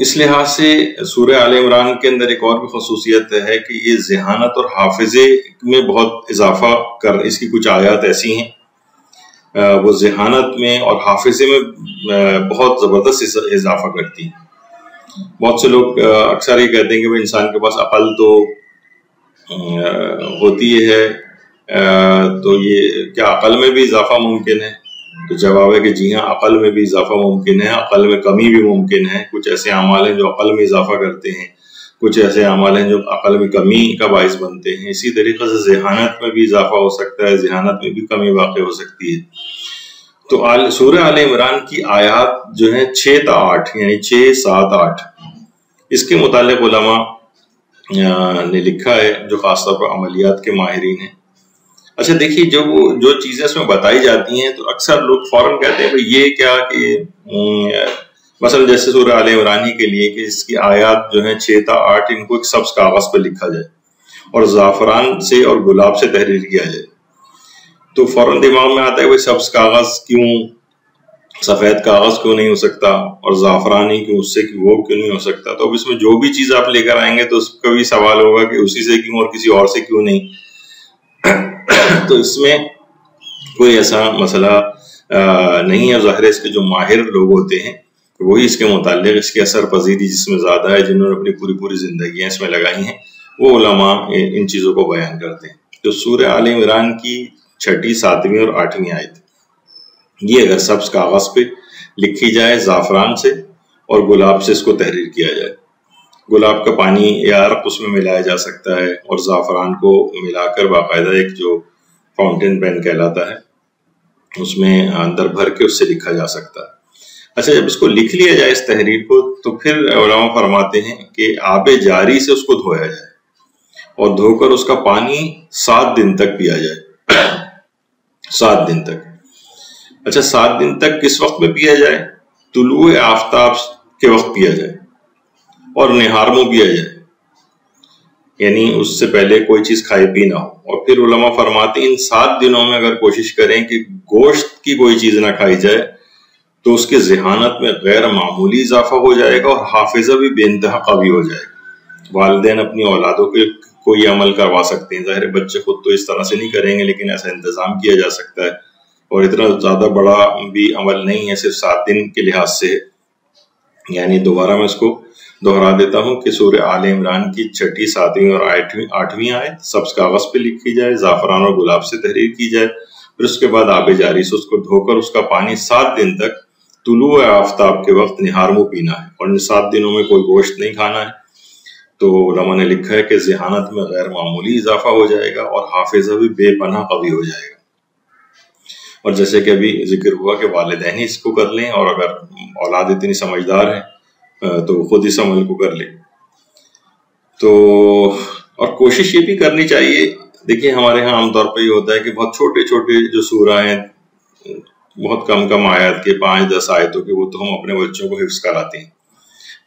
Speaker 1: اس لحاظ سے سورہ آل عمران کے اندر ایک اور بھی خصوصیت ہے کہ یہ ذہانت اور حافظے میں بہت اضافہ اس کی کچھ آیات ایسی ہیں وہ ذہانت میں اور حافظے میں بہت زبردست اضافہ کرتی ہیں. بہت سے لوگ اکثر یہ کہتے ہیں کہ بھائی انسان کے پاس عقل تو ہوتی ہے، تو یہ کیا عقل میں بھی اضافہ ممکن ہے؟ تو جواب ہے کہ جی ہاں، عقل میں بھی اضافہ ممکن ہے، عقل میں کمی بھی ممکن ہے. کچھ ایسے اعمال ہیں جو عقل میں اضافہ کرتے ہیں، کچھ ایسے اعمال ہیں جو عقل میں کمی کا باعث بنتے ہیں. اسی طریقے سے ذہانت میں بھی اضافہ ہو سکتا ہے، ذہانت میں بھی کمی واقع ہو سکتی ہے. تو سورہ آل عمران کی آیات جو ہیں 6 تا 8 یعنی 6 7 8 اس کے متعلق علماء نے لکھا ہے جو خاص طور پر عملیات کے ماہرین ہیں. اچھا دیکھیے، جو چیزیں اس میں بتائی جاتی ہیں تو اکثر لوگ فوراً کہتے ہیں بھئی یہ کیا کہ مثلا جیسے سورہ آل عمران ہی کے لیے کہ اس کی آیات جو ہیں 6 تا 8 ان کو ایک سبز کاغذ پہ لکھا جائے اور زعفران سے اور گلاب سے تحریر کیا جائے. تو فوراً دماغ میں آتا ہے بھئی سبز کاغذ کیوں، سفید کاغذ کیوں نہیں ہو سکتا، اور زعفرانی کیوں، اس سے وہ کیوں نہیں ہو سکتا. تو اب اس میں جو بھی چیز آپ لے کر آئیں گے تو اس کا بھی سوال ہوگا کہ اسی سے کیوں اور کسی اور سے کیوں نہیں. تو اس میں کوئی ایسا مسئلہ نہیں ہے. ظاہر ہے اس کے جو ماہر لوگ ہوتے ہیں وہی اس کے متعلق اس کی اثر پذیری جس میں زیادہ ہے، جنہوں نے اپنی پوری زندگیاں اس میں لگائی ہیں، وہ علماء ان چیزوں کو بیان کرتے ہیں. تو سورہ آل عمران کی 6، 7 اور 8 آیت یہ اگر سبز کاغذ پہ لکھی جائے زعفران سے اور گلاب سے اس کو تحریر کیا جائے، گلاب کا پانی یا عرق اس میں ملایا جا سکتا ہے اور زعفران کو ملا کر باقاعدہ ایک جو فاؤنٹین پین کہلاتا ہے اس میں اندر بھر کے اس سے لکھا جا سکتا ہے. اچھا، جب اس کو لکھ لیا جائے اس تحریر کو تو پھر علماء فرماتے ہیں کہ آب جاری سے اس کو دھویا جائے اور دھو کر اس کا پانی 7 دن تک پیا جائے. 7 دن تک. اچھا، 7 دن تک کس وقت میں پیا جائے؟ طلوع آفتاب کے وقت پیا جائے اور نہار منہ پیا جائے، یعنی اس سے پہلے کوئی چیز کھائی پی نہ ہو. اور پھر علماء فرماتے ہیں ان 7 دنوں میں اگر کوشش کریں کہ گوشت کی کوئی چیز نہ کھائی جائے تو اس کے ذہانت میں غیر معمولی اضافہ ہو جائے گا اور حافظہ بھی بے انتہا قوی ہو جائے گا. والدین اپنی اولادوں کے کوئی عمل کروا سکتے ہیں، ظاہر بچے خود تو اس طرح سے نہیں کریں گے لیکن ایسا انتظام کیا جا سکتا ہے، اور اتنا زیادہ بڑا بھی عمل نہیں ہے، صرف 7 دن کے لحاظ سے. یعنی دوبارہ میں اس کو دہرا دیتا ہوں کہ سورہ آل عمران کی 6، 7 اور 8ویں آیت سبز کاغذ پہ لکھی جائے، زعفران اور گلاب سے تحریر کی جائے، پھر اس کے بعد آب جاری سے اس کو دھو کر اس کا پانی 7 دن تک طلوع آفتاب کے وقت نہار منہ پینا ہے، اور ان 7 دنوں میں کوئی گوشت نہیں کھانا ہے۔ تو علماء نے لکھا ہے کہ ذہانت میں غیر معمولی اضافہ ہو جائے گا اور حافظہ بھی بے پناہ قوی ہو جائے گا۔ اور جیسے کہ ابھی ذکر ہوا کہ والدین ہی اس کو کر لیں، اور اگر اولاد اتنی سمجھدار ہے تو خود اس عمل کو کر لے۔ تو اور کوشش یہ بھی کرنی چاہیے، دیکھیں ہمارے ہاں عام طور پہ یہ ہوتا ہے کہ بہت چھوٹے چھوٹے جو سورہ ہیں، بہت کم آیات کے 5-10 آیتوں کے، وہ تو ہم اپنے بچوں کو حفظ کراتے ہیں،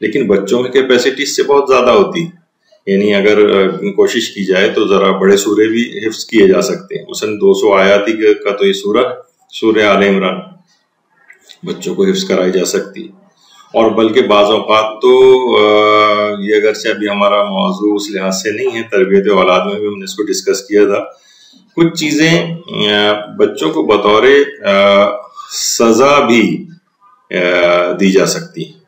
Speaker 1: لیکن بچوں میں کیپیسٹی اس سے بہت زیادہ ہوتی ہے۔ یعنی اگر کوشش کی جائے تو ذرا بڑے سورے بھی حفظ کیے جا سکتے ہیں، مثلا 200 آیاتی کا تو یہ سورہ آل عمران بچوں کو حفظ کرائی جا سکتی ہے۔ اور بلکہ بعض اوقات تو یہ اگرچہ ابھی ہمارا موضوع اس لحاظ سے نہیں ہے، تربیت اولاد میں بھی ہم نے اس کو ڈسکس کیا تھا، کچھ چیزیں بچوں کو بطور سزا بھی دی جا سکتی ہیں۔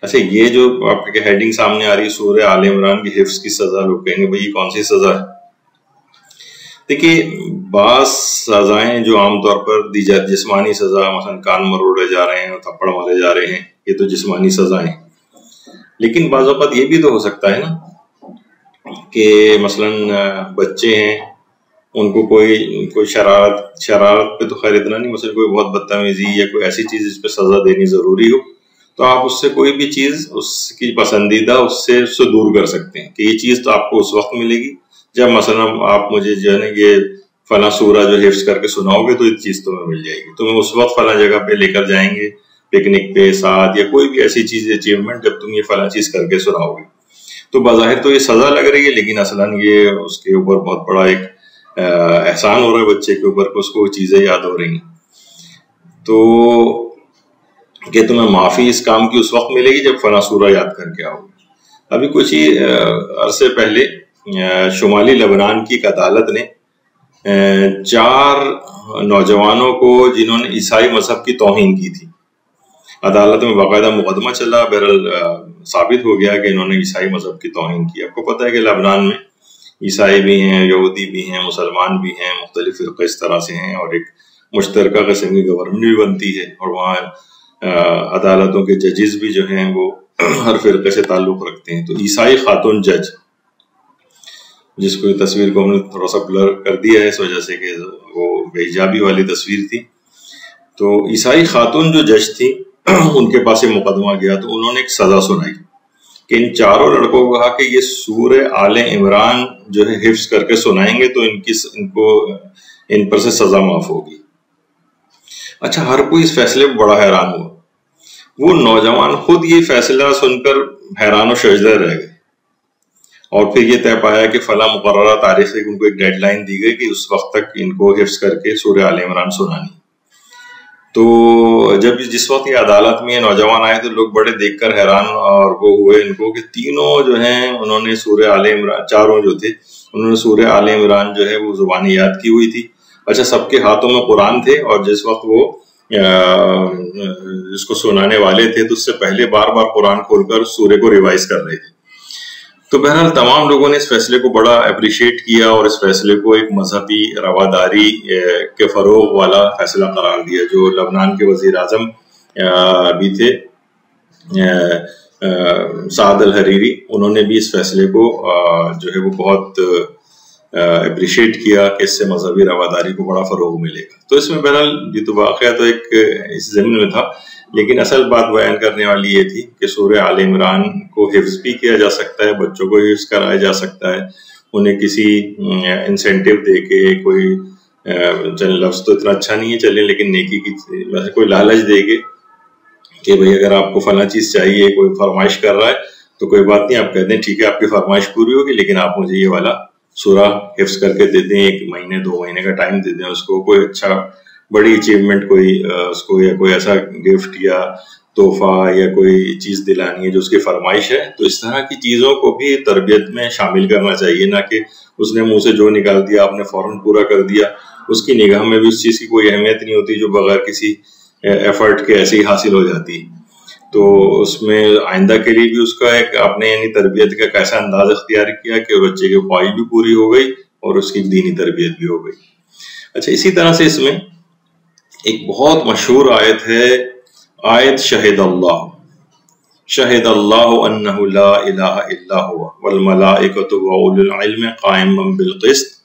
Speaker 1: اچھا، یہ جو آپ کے ہیڈنگ سامنے آ رہی ہے سورہ آل عمران کی حفظ کی سزا، لوگ کہیں گے بھئی یہ کون سی سزا ہے؟ دیکھیے بعض سزائیں جو عام طور پر دی جاتی، جسمانی سزا، مثلا کان مروڑے جا رہے ہیں، تھپڑ مارے جا رہے ہیں، یہ تو جسمانی سزائیں، لیکن بعض اوقات یہ بھی تو ہو سکتا ہے نا کہ مثلا بچے ہیں، ان کو کوئی شرارت پہ تو خیر اتنا نہیں، مثلا کوئی بہت بدتمیزی یا کوئی ایسی چیز اس پہ سزا دینی ضروری ہو، تو آپ اس سے کوئی بھی چیز اس کی پسندیدہ اس سے دور کر سکتے ہیں کہ یہ چیز تو آپ کو اس وقت ملے گی جب مثلا آپ مجھے جو ہے نا یہ فلاں سورہ جو حفظ کر کے سناؤ گے تو یہ چیز تمہیں مل جائے گی، تمہیں اس وقت فلاں جگہ پہ لے کر جائیں گے، پکنک پہ ساتھ، یا کوئی بھی ایسی چیز اچیومنٹ جب تم یہ فلاں چیز کر کے سناؤ گے۔ تو بظاہر تو یہ سزا لگ رہی ہے، لیکن اصلاً یہ اس کے اوپر بہت بڑا ایک احسان ہو رہا ہے بچے کے اوپر کہ اس کو چیزیں یاد ہو رہی ہیں۔ تو کہ تمہیں معافی اس کام کی اس وقت ملے گی جب فلاں سورہ یاد کر کے آؤ گے۔ ابھی کچھ ہی عرصے پہلے شمالی لبنان کی ایک عدالت نے 4 نوجوانوں کو جنہوں نے عیسائی مذہب کی توہین کی تھی، عدالت میں باقاعدہ مقدمہ چلا، بہرحال ثابت ہو گیا کہ انہوں نے عیسائی مذہب کی توہین کی۔ آپ کو پتہ ہے کہ لبنان میں عیسائی بھی ہیں، یہودی بھی ہیں، مسلمان بھی ہیں، مختلف فرقے اس طرح سے ہیں، اور ایک مشترکہ قسم کی گورنمنٹ بھی بنتی ہے، اور وہاں عدالتوں کے ججز بھی جو ہیں وہ ہر فرقے سے تعلق رکھتے ہیں۔ تو عیسائی خاتون جج، جس کو تصویر کو ہم نے تھوڑا سا بلر کر دیا ہے اس وجہ سے کہ وہ بے حجابی والی تصویر تھی، تو عیسائی خاتون جو جج تھی ان کے پاس مقدمہ گیا، تو انہوں نے ایک سزا سنائی کہ ان 4 لڑکوں کو کہا کہ یہ سورہ آل عمران جو ہے حفظ کر کے سنائیں گے تو ان پر سے سزا معاف ہوگی۔ اچھا، ہر کوئی اس فیصلے پر بڑا حیران ہوا، وہ نوجوان خود یہ فیصلہ سن کر حیران و شجدہ رہ گئے، اور پھر یہ طے پایا کہ فلاں مقررہ تاریخ سے ان کو ایک ڈیڈ لائن دی گئی کہ اس وقت تک ان کو حفظ کر کے سورہ آل عمران سنانی۔ تو جس وقت یہ عدالت میں یہ نوجوان آئے تو لوگ بڑے دیکھ کر حیران اور وہ ہوئے ان کو کہ تینوں جو ہیں انہوں نے سورہ آل عمران، 4 جو تھے انہوں نے سورہ آل عمران جو ہے وہ زبانی یاد کی ہوئی تھی۔ اچھا، سب کے ہاتھوں میں قرآن تھے، اور جس وقت وہ جس کو سنانے والے تھے تو اس سے پہلے بار بار قرآن کھول کر سورے کو ریوائز کر رہے تھے۔ تو بہرحال تمام لوگوں نے اس فیصلے کو بڑا اپریشیٹ کیا، اور اس فیصلے کو ایک مذہبی رواداری کے فروغ والا فیصلہ قرار دیا۔ جو لبنان کے وزیر اعظم بھی تھے سعد الحریری، انہوں نے بھی اس فیصلے کو جو ہے وہ بہت اپریشیٹ کیا کہ اس سے مذہبی رواداری کو بڑا فروغ ملے گا۔ تو اس میں بہرحال یہ تو واقعہ تو ایک اس ضمن میں تھا، لیکن اصل بات بیان کرنے والی یہ تھی کہ سورہ آل عمران کو حفظ بھی کیا جا سکتا ہے، بچوں کو حفظ کرایا جا سکتا ہے، انہیں کسی انسینٹیو دے کے، کوئی لفظ تو اتنا اچھا نہیں ہے چلیں، لیکن نیکی کی کوئی لالچ دے کے کہ بھئی اگر آپ کو فلاں چیز چاہیے، کوئی فرمائش کر رہا ہے تو کوئی بات نہیں، آپ کہہ دیں ٹھیک ہے آپ کی فرمائش پوری ہوگی، لیکن آپ مجھے یہ والا سورہ حفظ کر کے دے دیں، 1 مہینے 2 مہینے کا ٹائم دے دیں، اس کو کوئی اچھا بڑی اچیومنٹ کوئی اس کو، یا کوئی ایسا گفٹ یا تحفہ یا کوئی چیز دلانی ہے جو اس کی فرمائش ہے۔ تو اس طرح کی چیزوں کو بھی تربیت میں شامل کرنا چاہیے، نہ کہ اس نے منہ سے جو نکال دیا آپ نے فوراً پورا کر دیا، اس کی نگاہ میں بھی اس چیز کی کوئی اہمیت نہیں ہوتی جو بغیر کسی ایفرٹ کے ایسے ہی حاصل ہو جاتی۔ تو اس میں آئندہ کے لیے بھی اس کا ایک اپنے یعنی تربیت کا کیسا انداز اختیار کیا کہ بچے کی خواہش بھی پوری ہو گئی اور اس کی دینی تربیت بھی ہو گئی. اچھا، اسی طرح سے اس میں ایک بہت مشہور آیت ہے، آیت شہد اللہ انہ لا الہ الا هو والملائکۃ واولو العلم قائما بالقسط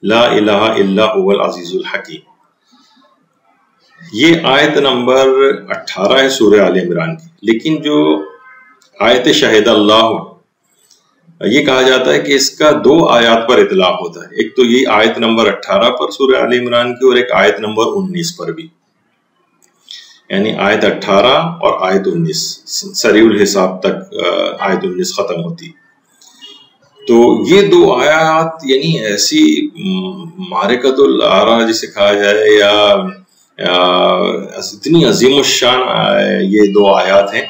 Speaker 1: لا الہ الا هو العزیز الحکیم. یہ آیت نمبر 18 ہے سورہ آل عمران کی. لیکن جو آیت شہد اللہ، یہ کہا جاتا ہے کہ اس کا 2 آیات پر اطلاق ہوتا ہے. ایک تو یہ آیت نمبر 18 پر سورہ آل عمران کی، اور ایک آیت نمبر 19 پر بھی، یعنی آیت 18 اور آیت 19 سریع الحساب تک آیت 19 ختم ہوتی. تو یہ 2 آیات یعنی ایسی معرکۃ الآراء جسے کہا جائے، یا اتنی عظیم الشان یہ 2 آیات ہیں.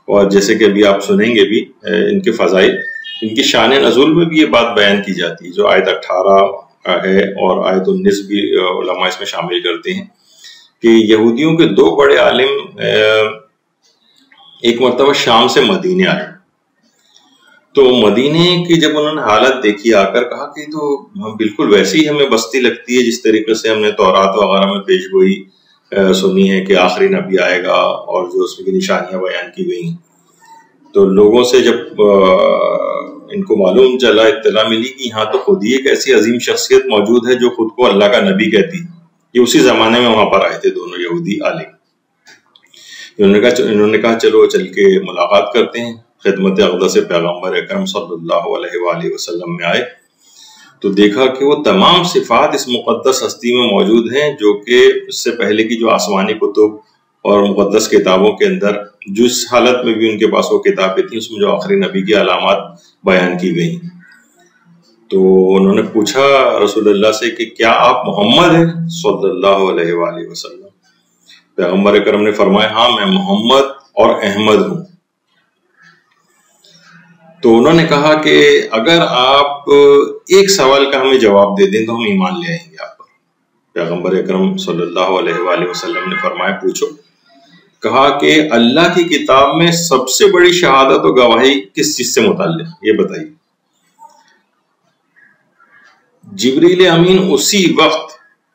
Speaker 1: اور جیسے کہ ابھی آپ سنیں گے بھی ان کے فضائل، ان کی شان نزول میں بھی یہ بات بیان کی جاتی ہے. جو آیت 18 ہے اور آیت 19 بھی علماء اس میں شامل کرتے ہیں کہ یہودیوں کے 2 بڑے عالم ایک مرتبہ شام سے مدینے آئے. تو مدینے کی جب انہوں نے حالت دیکھی، آ کر کہا کہ تو بالکل ویسی ہمیں بستی لگتی ہے جس طریقے سے ہم نے تورات وغیرہ میں پیش گوئی سنی ہے کہ آخری نبی آئے گا اور جو اس کی نشانیاں بیان کی گئی. تو لوگوں سے جب ان کو معلوم چلا، اطلاع ملی کہ یہاں تو خود ہی ایک ایسی عظیم شخصیت موجود ہے جو خود کو اللہ کا نبی کہتی. یہ اسی زمانے میں وہاں پر آئے تھے دونوں یہودی عالم. انہوں نے کہا چلو چل کے ملاقات کرتے ہیں. خدمت اقدس پیغمبر اکرم صلی اللہ علیہ وآلہ وسلم میں آئے تو دیکھا کہ وہ تمام صفات اس مقدس ہستی میں موجود ہیں جو کہ اس سے پہلے کی جو آسمانی کتب اور مقدس کتابوں کے اندر جس حالت میں بھی ان کے پاس وہ کتابیں تھیں اس میں جو آخری نبی کی علامات بیان کی گئی. تو انہوں نے پوچھا رسول اللہ سے کہ کیا آپ محمد ہیں صلی اللہ علیہ وآلہ وسلم؟ پیغمبر اکرم نے فرمایا ہاں میں محمد اور احمد ہوں. تو انہوں نے کہا کہ اگر آپ ایک سوال کا ہمیں جواب دے دیں تو ہم ایمان لے آئیں گے آپ پر. پیغمبر اکرم صلی اللہ علیہ وآلہ وسلم نے فرمایا پوچھو. کہا کہ اللہ کی کتاب میں سب سے بڑی شہادت و گواہی کس چیز سے متعلق یہ بتائیے. جبریل امین اسی وقت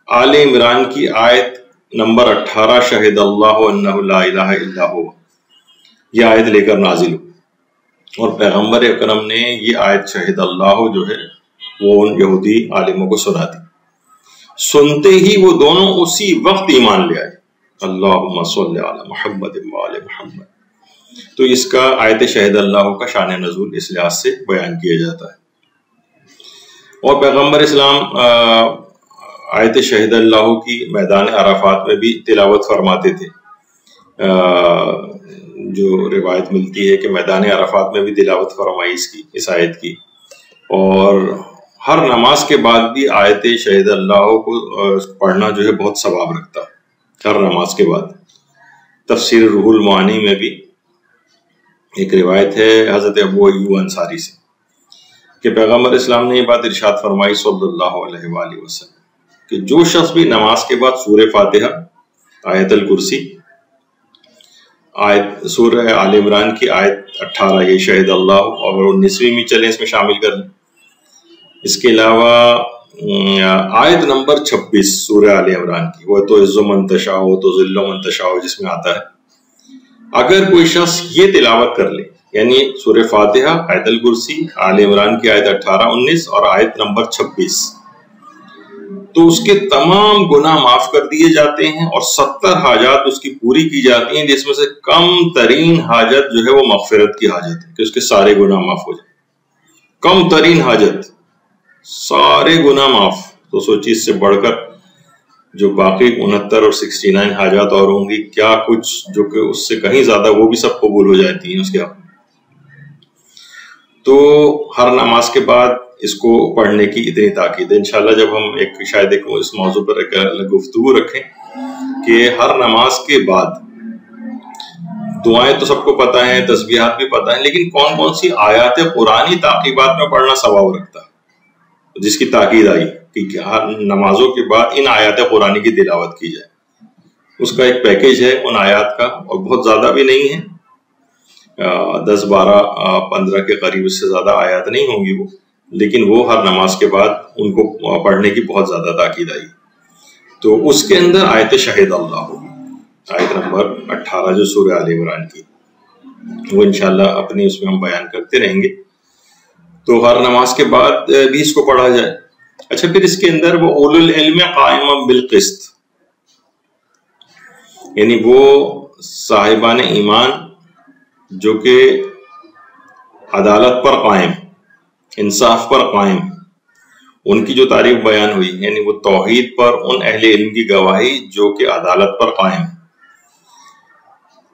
Speaker 1: آل عمران کی آیت نمبر 18 شہد اللہ انہ لا الہ الا ہو یہ آیت لے کر نازل ہوئی، اور پیغمبر اکرم نے یہ آیت شہد اللہ جو ہے وہ ان یہودی عالموں کو سنا دی. سنتے ہی وہ دونوں اسی وقت ایمان لے آئے. اللہم صلی علی محمد وآل محمد. تو اس کا آیت شہد اللہ کا شان نزول اس لحاظ سے بیان کیا جاتا ہے. اور پیغمبر اسلام آیت شہد اللہ کی میدان عرفات میں بھی تلاوت فرماتے تھے. جو روایت ملتی ہے کہ میدان عرفات میں بھی تلاوت فرمائی اس آیت کی. اور ہر نماز کے بعد بھی آیت شہد اللہ کو پڑھنا جو ہے بہت ثواب رکھتا ہے. ہر نماز کے بعد تفسیر روح المعانی میں بھی ایک روایت ہے حضرت ابو ایوب انصاری سے کہ پیغمبر اسلام نے یہ بات ارشاد فرمائی صلی اللہ علیہ وآلہ وسلم کہ جو شخص بھی نماز کے بعد سورہ فاتحہ، آیت الکرسی، آیت سورہ آل عمران کی آیت 18 یہ شہد اللہ اور 19ویں بھی چلیں اس میں شامل کر لیں. اس کے علاوہ آیت نمبر 26 سورہ آل عمران کی وہ تو عز من تشاء تو ذل من تشاء جس میں آتا ہے، اگر کوئی شخص یہ تلاوت کر لے یعنی سورہ فاتحہ، آیت الکرسی، آل عمران کی آیت 18، 19 اور آیت نمبر 26 تو اس کے تمام گناہ معاف کر دیے جاتے ہیں اور 70 حاجات اس کی پوری کی جاتی ہیں، جس میں سے کم ترین حاجت جو ہے وہ مغفرت کی حاجت ہے کہ اس کے سارے گناہ معاف ہو جائیں. کم ترین حاجت، سارے گناہ معاف. تو سوچی اس سے بڑھ کر جو باقی 69 اور 69 حاجات اور ہوں گی کیا کچھ جو کہ اس سے کہیں زیادہ وہ بھی سب قبول ہو جاتی ہیں اس کے حق میں. تو ہر نماز کے بعد اس کو پڑھنے کی اتنی تاکید ہے. انشاءاللہ جب ہم شاید اس موضوع پر ایک گفتگو رکھیں کہ ہر نماز کے بعد دعائیں تو سب کو پتہ ہیں، تسبیحات بھی پتہ ہیں، لیکن کون کون سی آیات قرآنی تعقیبات میں پڑھنا ثواب رکھتا ہے جس کی تاکید آئی کہ ہر نمازوں کے بعد ان آیات قرآنی کی تلاوت کی جائے. اس کا ایک پیکیج ہے ان آیات کا اور بہت زیادہ بھی نہیں ہے 10 12 15 کے قریب اس سے زیادہ آیات نہیں ہوں گی وہ، لیکن وہ ہر نماز کے بعد ان کو پڑھنے کی بہت زیادہ تاکید آئی۔ تو اس کے اندر آیت شہید اللہ ہوگی، آیت نمبر 18 جو سورہ آل عمران کی، وہ انشاءاللہ اپنی اس میں ہم بیان کرتے رہیں گے۔ تو ہر نماز کے بعد بھی اس کو پڑھا جائے۔ اچھا، پھر اس کے اندر وہ اولو العلم قائما بالقسط، یعنی وہ صاحبان ایمان جو کہ عدالت پر قائم، انصاف پر قائم، ان کی جو تعریف بیان ہوئی، یعنی وہ توحید پر ان اہل علم کی گواہی جو کہ عدالت پر قائم۔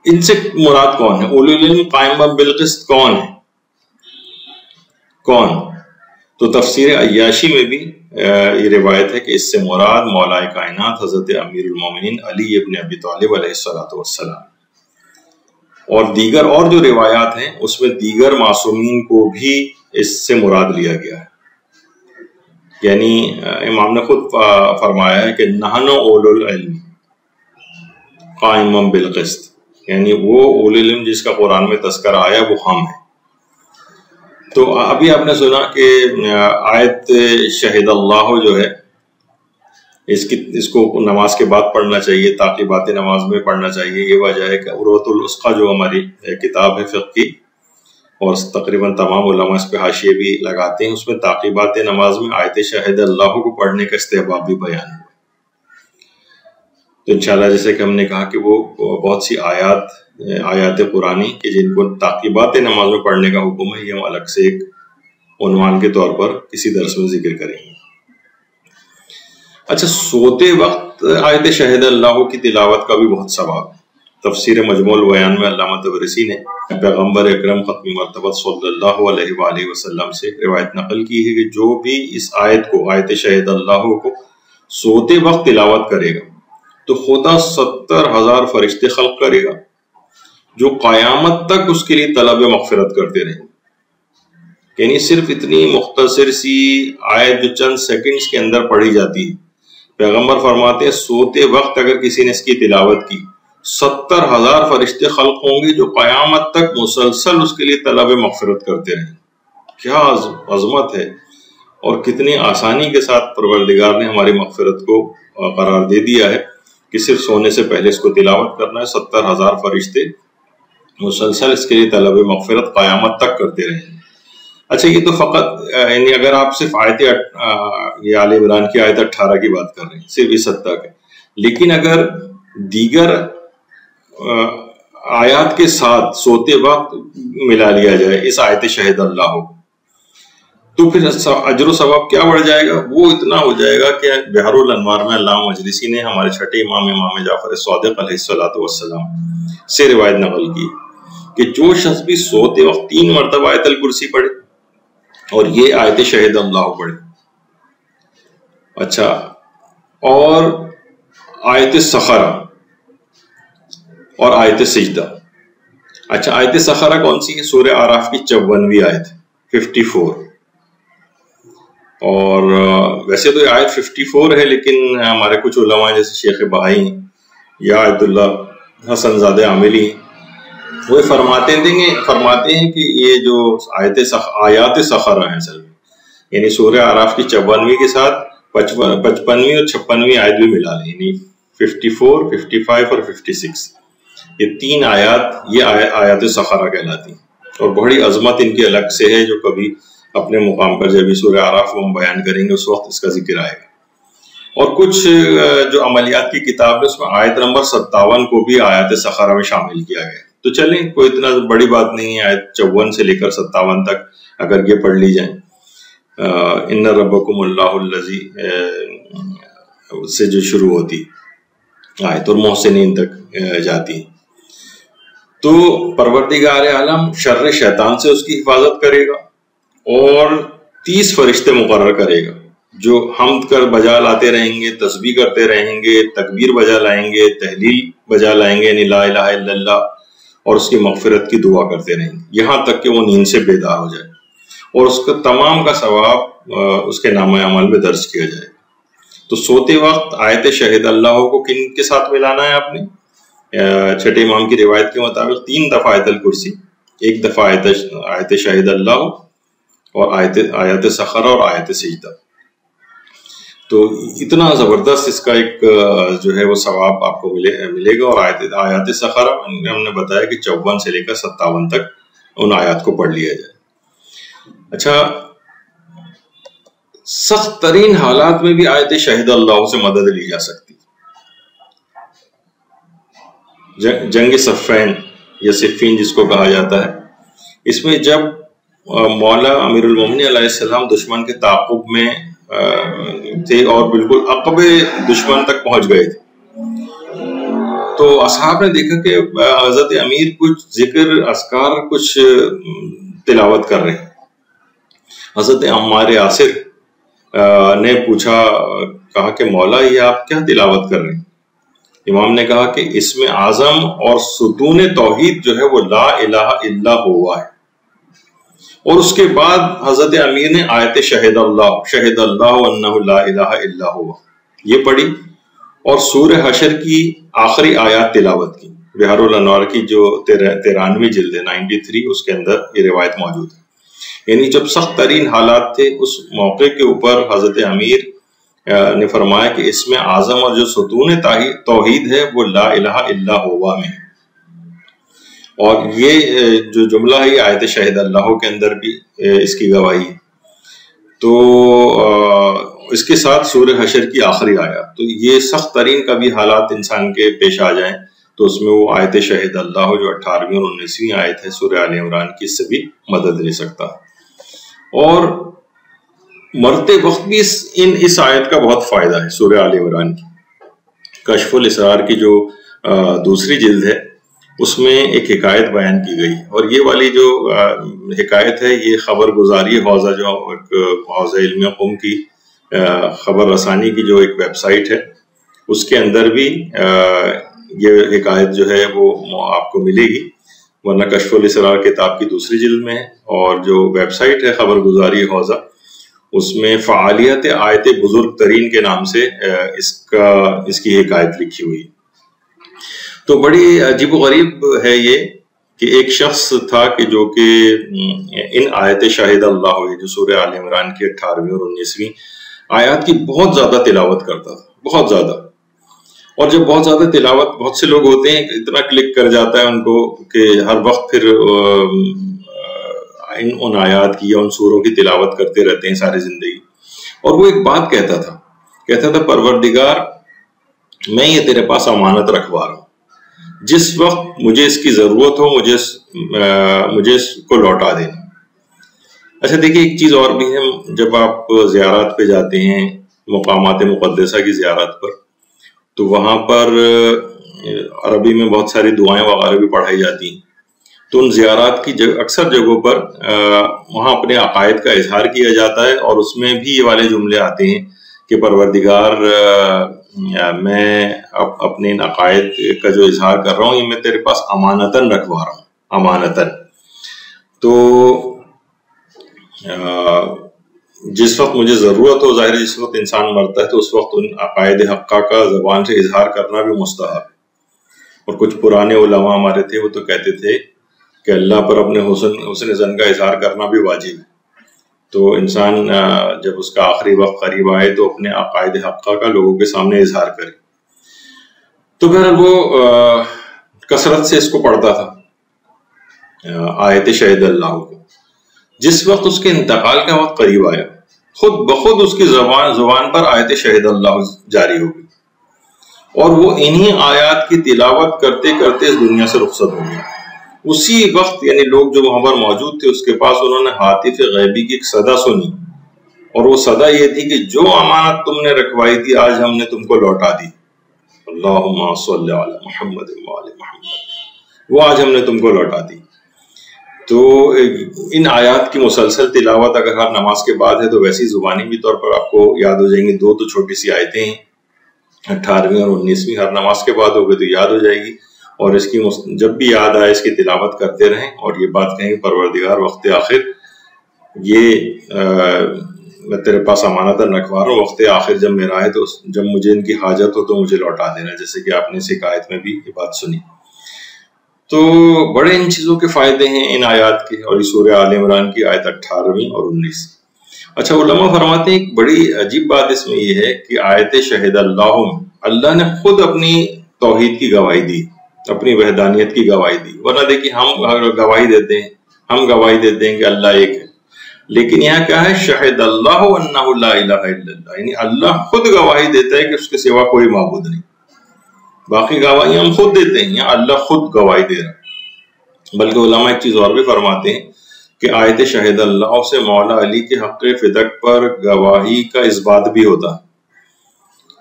Speaker 1: ان سے مراد کون ہے؟ اولو العلم قائما بالقسط کون ہے؟ کون؟ تو تفسیر عیاشی میں بھی یہ روایت ہے کہ اس سے مراد مولا کائنات حضرت امیر المومنین علی ابن ابی طالب علیہ السلام، اور دیگر اور جو روایات ہیں اس میں دیگر معصومین کو بھی اس سے مراد لیا گیا ہے۔ یعنی امام نے خود فرمایا ہے کہ نحن اولو العلم قائما بالقسط، یعنی وہ اولو العلم جس کا قرآن میں تذکرہ آیا وہ ہم ہیں۔ تو ابھی آپ نے سنا کہ آیت شہید اللہ جو ہے اس کو نماز کے بعد پڑھنا چاہیے، تعقیبات نماز میں پڑھنا چاہیے۔ یہ وجہ ہے کہ عروۃ الوثقی جو ہماری کتاب ہے فقہ کی، اور تقریباً تمام علماء اس پہ حاشیے بھی لگاتے ہیں، اس میں تعقیبات نماز میں آیت شہید اللہ کو پڑھنے کا استحباب بھی بیان ہے۔ تو انشاءاللہ جیسے کہ ہم نے کہا کہ وہ بہت سی آیات قرآنی کہ جن کو تعقیبات نماز میں پڑھنے کا حکم ہے، یہ ہم الگ سے ایک عنوان کے طور پر کسی درس میں ذکر کریں گے۔ اچھا، سوتے وقت آیت شہید اللہ کی تلاوت کا بھی بہت ثواب ہے۔ تفسیر مجموع البیان میں علامہ طبرسی نے پیغمبر اکرم ختم مرتبہ صلی اللہ علیہ وآلہ وسلم سے روایت نقل کی ہے کہ جو بھی اس آیت کو، آیت شہید اللہ کو سوتے وقت تلاوت کرے گا تو خدا 70,000 فرشتے خلق کرے گا جو قیامت تک اس کے لیے طلب مغفرت کرتے رہیں۔ یعنی صرف اتنی مختصر سی آیت جو چند سیکنڈز کے اندر پڑھی جاتی ہے، پیغمبر فرماتے ہیں سوتے وقت اگر کسی نے اس کی تلاوت کی 70,000 فرشتے خلق ہوں گے جو قیامت تک مسلسل اس کے لیے طلب مغفرت کرتے رہیں۔ کیا عظمت ہے، اور کتنی آسانی کے ساتھ پروردگار نے ہماری مغفرت کو قرار دے دیا ہے کہ صرف سونے سے پہلے اس کو تلاوت کرنا ہے، 70,000 فرشتے مسلسل اس کے لیے طلب مغفرت قیامت تک کرتے رہیں۔ اچھا، یہ تو فقط یعنی اگر آپ صرف آیت یہ آل عمران کی آیت 18 کی بات کر رہے ہیں، صرف اس حد تک ہے، لیکن اگر دیگر آیات کے ساتھ سوتے وقت ملا لیا جائے اس آیت شہید اللہ کو، تو پھر اجر و ثواب کیا بڑھ جائے گا؟ وہ اتنا ہو جائے گا کہ بحر الانوار میں علامہ مجلسی نے ہمارے چھٹے امام جعفر صادق علیہ السلام سے روایت نقل کی کہ جو شخص بھی سوتے وقت 3 مرتبہ آیت الکرسی پڑھے اور یہ آیت شہید اللہ پڑھے، اچھا، اور آیت سخرہ اور آیت سجدہ۔ اچھا، آیت سخرہ کون سی ہے؟ سورہ اعراف کی 54ویں آیت 54، اور ویسے تو یہ آیت 54 ہے، لیکن ہمارے کچھ علماء جیسے شیخ بہائی یا عبد اللہ حسن زادہ عاملی وہ فرماتے ہیں کہ یہ جو آیات سخرہ ہیں اصل میں، یعنی سورہ اعراف کی 54ویں کے ساتھ 55ویں اور 56ویں آیت بھی ملا لیں، یعنی 54، 55 اور 56، یہ 3 آیات یہ آیات سخرہ کہلاتی ہیں، اور بڑی عظمت ان کی الگ سے ہے جو کبھی اپنے مقام پر جب سورہ اعراف کو ہم بیان کریں گے اس وقت اس کا ذکر آئے گا۔ اور کچھ جو عملیات کی کتاب ہے اس میں آیت نمبر 57 کو بھی آیات سخرہ میں شامل کیا گیا۔ تو چلیں، کوئی اتنا بڑی بات نہیں ہے، آیت 54 سے لے کر 57 تک اگر یہ پڑھ لی جائیں، ان ربکم اللہ الذی سے جو شروع ہوتی آیت اور محسنین تک جاتی، تو پروردگار عالم شر شیطان سے اس کی حفاظت کرے گا اور 30 فرشتے مقرر کرے گا جو حمد کر بجا لاتے رہیں گے، تسبیح کرتے رہیں گے، تکبیر بجا لائیں گے، تحلیل بجا لائیں گے، یعنی لا الہ الا اللہ، اور اس کی مغفرت کی دعا کرتے رہیں گے یہاں تک کہ وہ نیند سے بیدار ہو جائے، اور اس کا تمام کا ثواب اس کے نامہ اعمال میں درج کیا جائے گا۔ تو سوتے وقت آیت شہید اللہ کو کن کے ساتھ ملانا ہے آپ نے؟ چھٹے امام کی روایت کے مطابق 3 دفعہ آیت الکرسی ایک دفعہ آیت شہید اللہ اور آیت سخر اور آیت سجدہ. تو اتنا زبردست اس کا ایک جو ہے وہ ثواب آپ کو ملے گا. اور آیات سخر ہم نے بتایا کہ 54 سے لے کر 57 تک ان آیات کو پڑھ لیا جائے. اچھا، سخت ترین حالات میں بھی آیت شہید اللہ سے مدد لی جا سکتی. جنگ صفین یا صفین جس کو کہا جاتا ہے، اس میں جب مولا امیر المومنین علیہ السلام دشمن کے تعاقب میں تھے اور بالکل عقب دشمن تک پہنچ گئے تھے، تو اصحاب نے دیکھا کہ حضرت امیر کچھ ذکر اذکار کچھ تلاوت کر رہے ہیں. حضرت عمار یاسر نے پوچھا، کہا کہ مولا یہ آپ کیا تلاوت کر رہے ہیں؟ امام نے کہا کہ اس میں اعظم اور ستون توحید جو ہے وہ لا الہ الا ہوا ہے. اور اس کے بعد حضرت امیر نے آیت شہد اللہ انہ لا الہ الا ہوا یہ پڑھی، اور سورہ حشر کی آخری آیات تلاوت کی. بہار الانوار کی جو 93 جلد ہے 93، اس کے اندر یہ روایت موجود ہے. یعنی جب سخت ترین حالات تھے اس موقع کے اوپر حضرت امیر نے فرمایا کہ اس میں اعظم اور جو ستون توحید ہے وہ لا الہ الا ہوا میں. اور یہ جو جملہ ہے یہ آیت شہید اللہ کے اندر بھی اس کی گواہی ہے. تو اس کے ساتھ سورہ حشر کی آخری آیات. تو یہ سخت ترین کبھی حالات انسان کے پیش آ جائیں تو اس میں وہ آیت شہید اللہ جو 18ویں اور 19ویں آیت ہے سورہ آل عمران کی، اس سے بھی مدد لے سکتا ہے. اور مرتے وقت بھی اس آیت کا بہت فائدہ ہے. سورہ آل عمران کی کشف الاسرار کی جو دوسری جلد ہے اس میں ایک حکایت بیان کی گئی، اور یہ والی جو حکایت ہے یہ خبر گزاری حوزہ جو حوزہ علمیہ قوم کی خبر رسانی کی جو ایک ویب سائٹ ہے اس کے اندر بھی یہ حکایت جو ہے وہ آپ کو ملے گی، ورنہ کشف الاسرار کتاب کی دوسری جلد میں ہے. اور جو ویب سائٹ ہے خبر گزاری حوزہ، اس میں فعالیت آیت بزرگ ترین کے نام سے اس کی حکایت لکھی ہوئی. تو بڑی عجیب و غریب ہے یہ کہ ایک شخص تھا کہ جو کہ ان آیت شاہد اللہ ہوئی جو سورہ آل عمران کی 18ویں اور 19ویں آیات کی بہت زیادہ تلاوت کرتا تھا، بہت زیادہ. اور جب بہت زیادہ تلاوت، بہت سے لوگ ہوتے ہیں اتنا کلک کر جاتا ہے ان کو کہ ہر وقت پھر ان آیات کی یا ان سوروں کی تلاوت کرتے رہتے ہیں ساری زندگی. اور وہ ایک بات کہتا تھا پروردگار میں یہ تیرے پاس امانت رکھوا رہا ہوں، جس وقت مجھے اس کی ضرورت ہو مجھے اس کو لوٹا دینا. اچھا دیکھیے ایک چیز اور بھی ہے، جب آپ زیارات پہ جاتے ہیں مقامات مقدسہ کی زیارت پر، تو وہاں پر عربی میں بہت ساری دعائیں وغیرہ بھی پڑھائی جاتی ہیں. تو ان زیارات کی اکثر جگہوں پر وہاں اپنے عقائد کا اظہار کیا جاتا ہے، اور اس میں بھی یہ والے جملے آتے ہیں کہ پروردگار میں اپنے ان عقائد کا جو اظہار کر رہا ہوں یہ میں تیرے پاس امانتاً رکھوا رہا ہوں، امانتاً. تو جس وقت مجھے ضرورت ہو، ظاہر جس وقت انسان مرتا ہے تو اس وقت ان عقائد حقہ کا زبان سے اظہار کرنا بھی مستحب ہے. اور کچھ پرانے علماء ہمارے تھے وہ تو کہتے تھے کہ اللہ پر اپنے حسن ظن کا اظہار کرنا بھی واجب ہے. تو انسان جب اس کا آخری وقت قریب آئے تو اپنے عقائد حقہ کا لوگوں کے سامنے اظہار کرے. تو پھر وہ کثرت سے اس کو پڑھتا تھا آیت شہید اللہ کو. جس وقت اس کے انتقال کا وقت قریب آیا خود بخود اس کی زبان پر آیت شہید اللہ جاری ہو گئی، اور وہ انہی آیات کی تلاوت کرتے کرتے اس دنیا سے رخصت ہو گیا. اسی وقت یعنی لوگ جو وہاں پر موجود تھے اس کے پاس انہوں نے ہاتف غیبی کی ایک صدا سنی، اور وہ صدا یہ تھی کہ جو امانت تم نے رکھوائی تھی آج ہم نے تم کو لوٹا دی. اللہم صلی علی محمد وعلی محمد، وہ آج ہم نے تم کو لوٹا دی. تو ان آیات کی مسلسل تلاوت اگر ہر نماز کے بعد ہے تو ویسی زبانی بھی طور پر آپ کو یاد ہو جائیں گی. دو تو چھوٹی سی آیتیں ہیں 18ویں اور 19ویں، ہر نماز کے بعد ہوگی تو یاد ہو جائے گی. اور اس کی جب بھی یاد آئے اس کی تلاوت کرتے رہیں اور یہ بات کہیں کہ پروردگار وقت آخر یہ میں تیرے پاس امانتاً رکھوا رہا ہوں، وقت آخر جب میرا ہے تو جب مجھے ان کی حاجت ہو تو مجھے لوٹا دینا، جیسے کہ آپ نے اس حکایت میں بھی یہ بات سنی. تو بڑے ان چیزوں کے فائدے ہیں ان آیات کے، اور یہ سورہ آل عمران کی آیت 18 اور 19۔ اچھا، علماء فرماتے ہیں ایک بڑی عجیب بات اس میں یہ ہے کہ آیت شہد اللہ میں اللہ نے خود اپنی توحید کی گواہی دی، اپنی وحدانیت کی گواہی دی۔ ورنہ دیکھیے ہم گواہی دیتے ہیں کہ اللہ ایک ہے، لیکن یہاں کیا ہے؟ شہد اللہ انہ لا الہ الا اللہ، یعنی اللہ خود گواہی دیتا ہے کہ اس کے سوا کوئی معبود نہیں۔ باقی گواہیاں ہم خود دیتے ہیں، یہاں اللہ خود گواہی دے رہا ہے۔ بلکہ علماء ایک چیز اور بھی فرماتے ہیں کہ آیت شہد اللہ سے مولا علی کے حق فدق پر گواہی کا اثبات بھی ہوتا ہے۔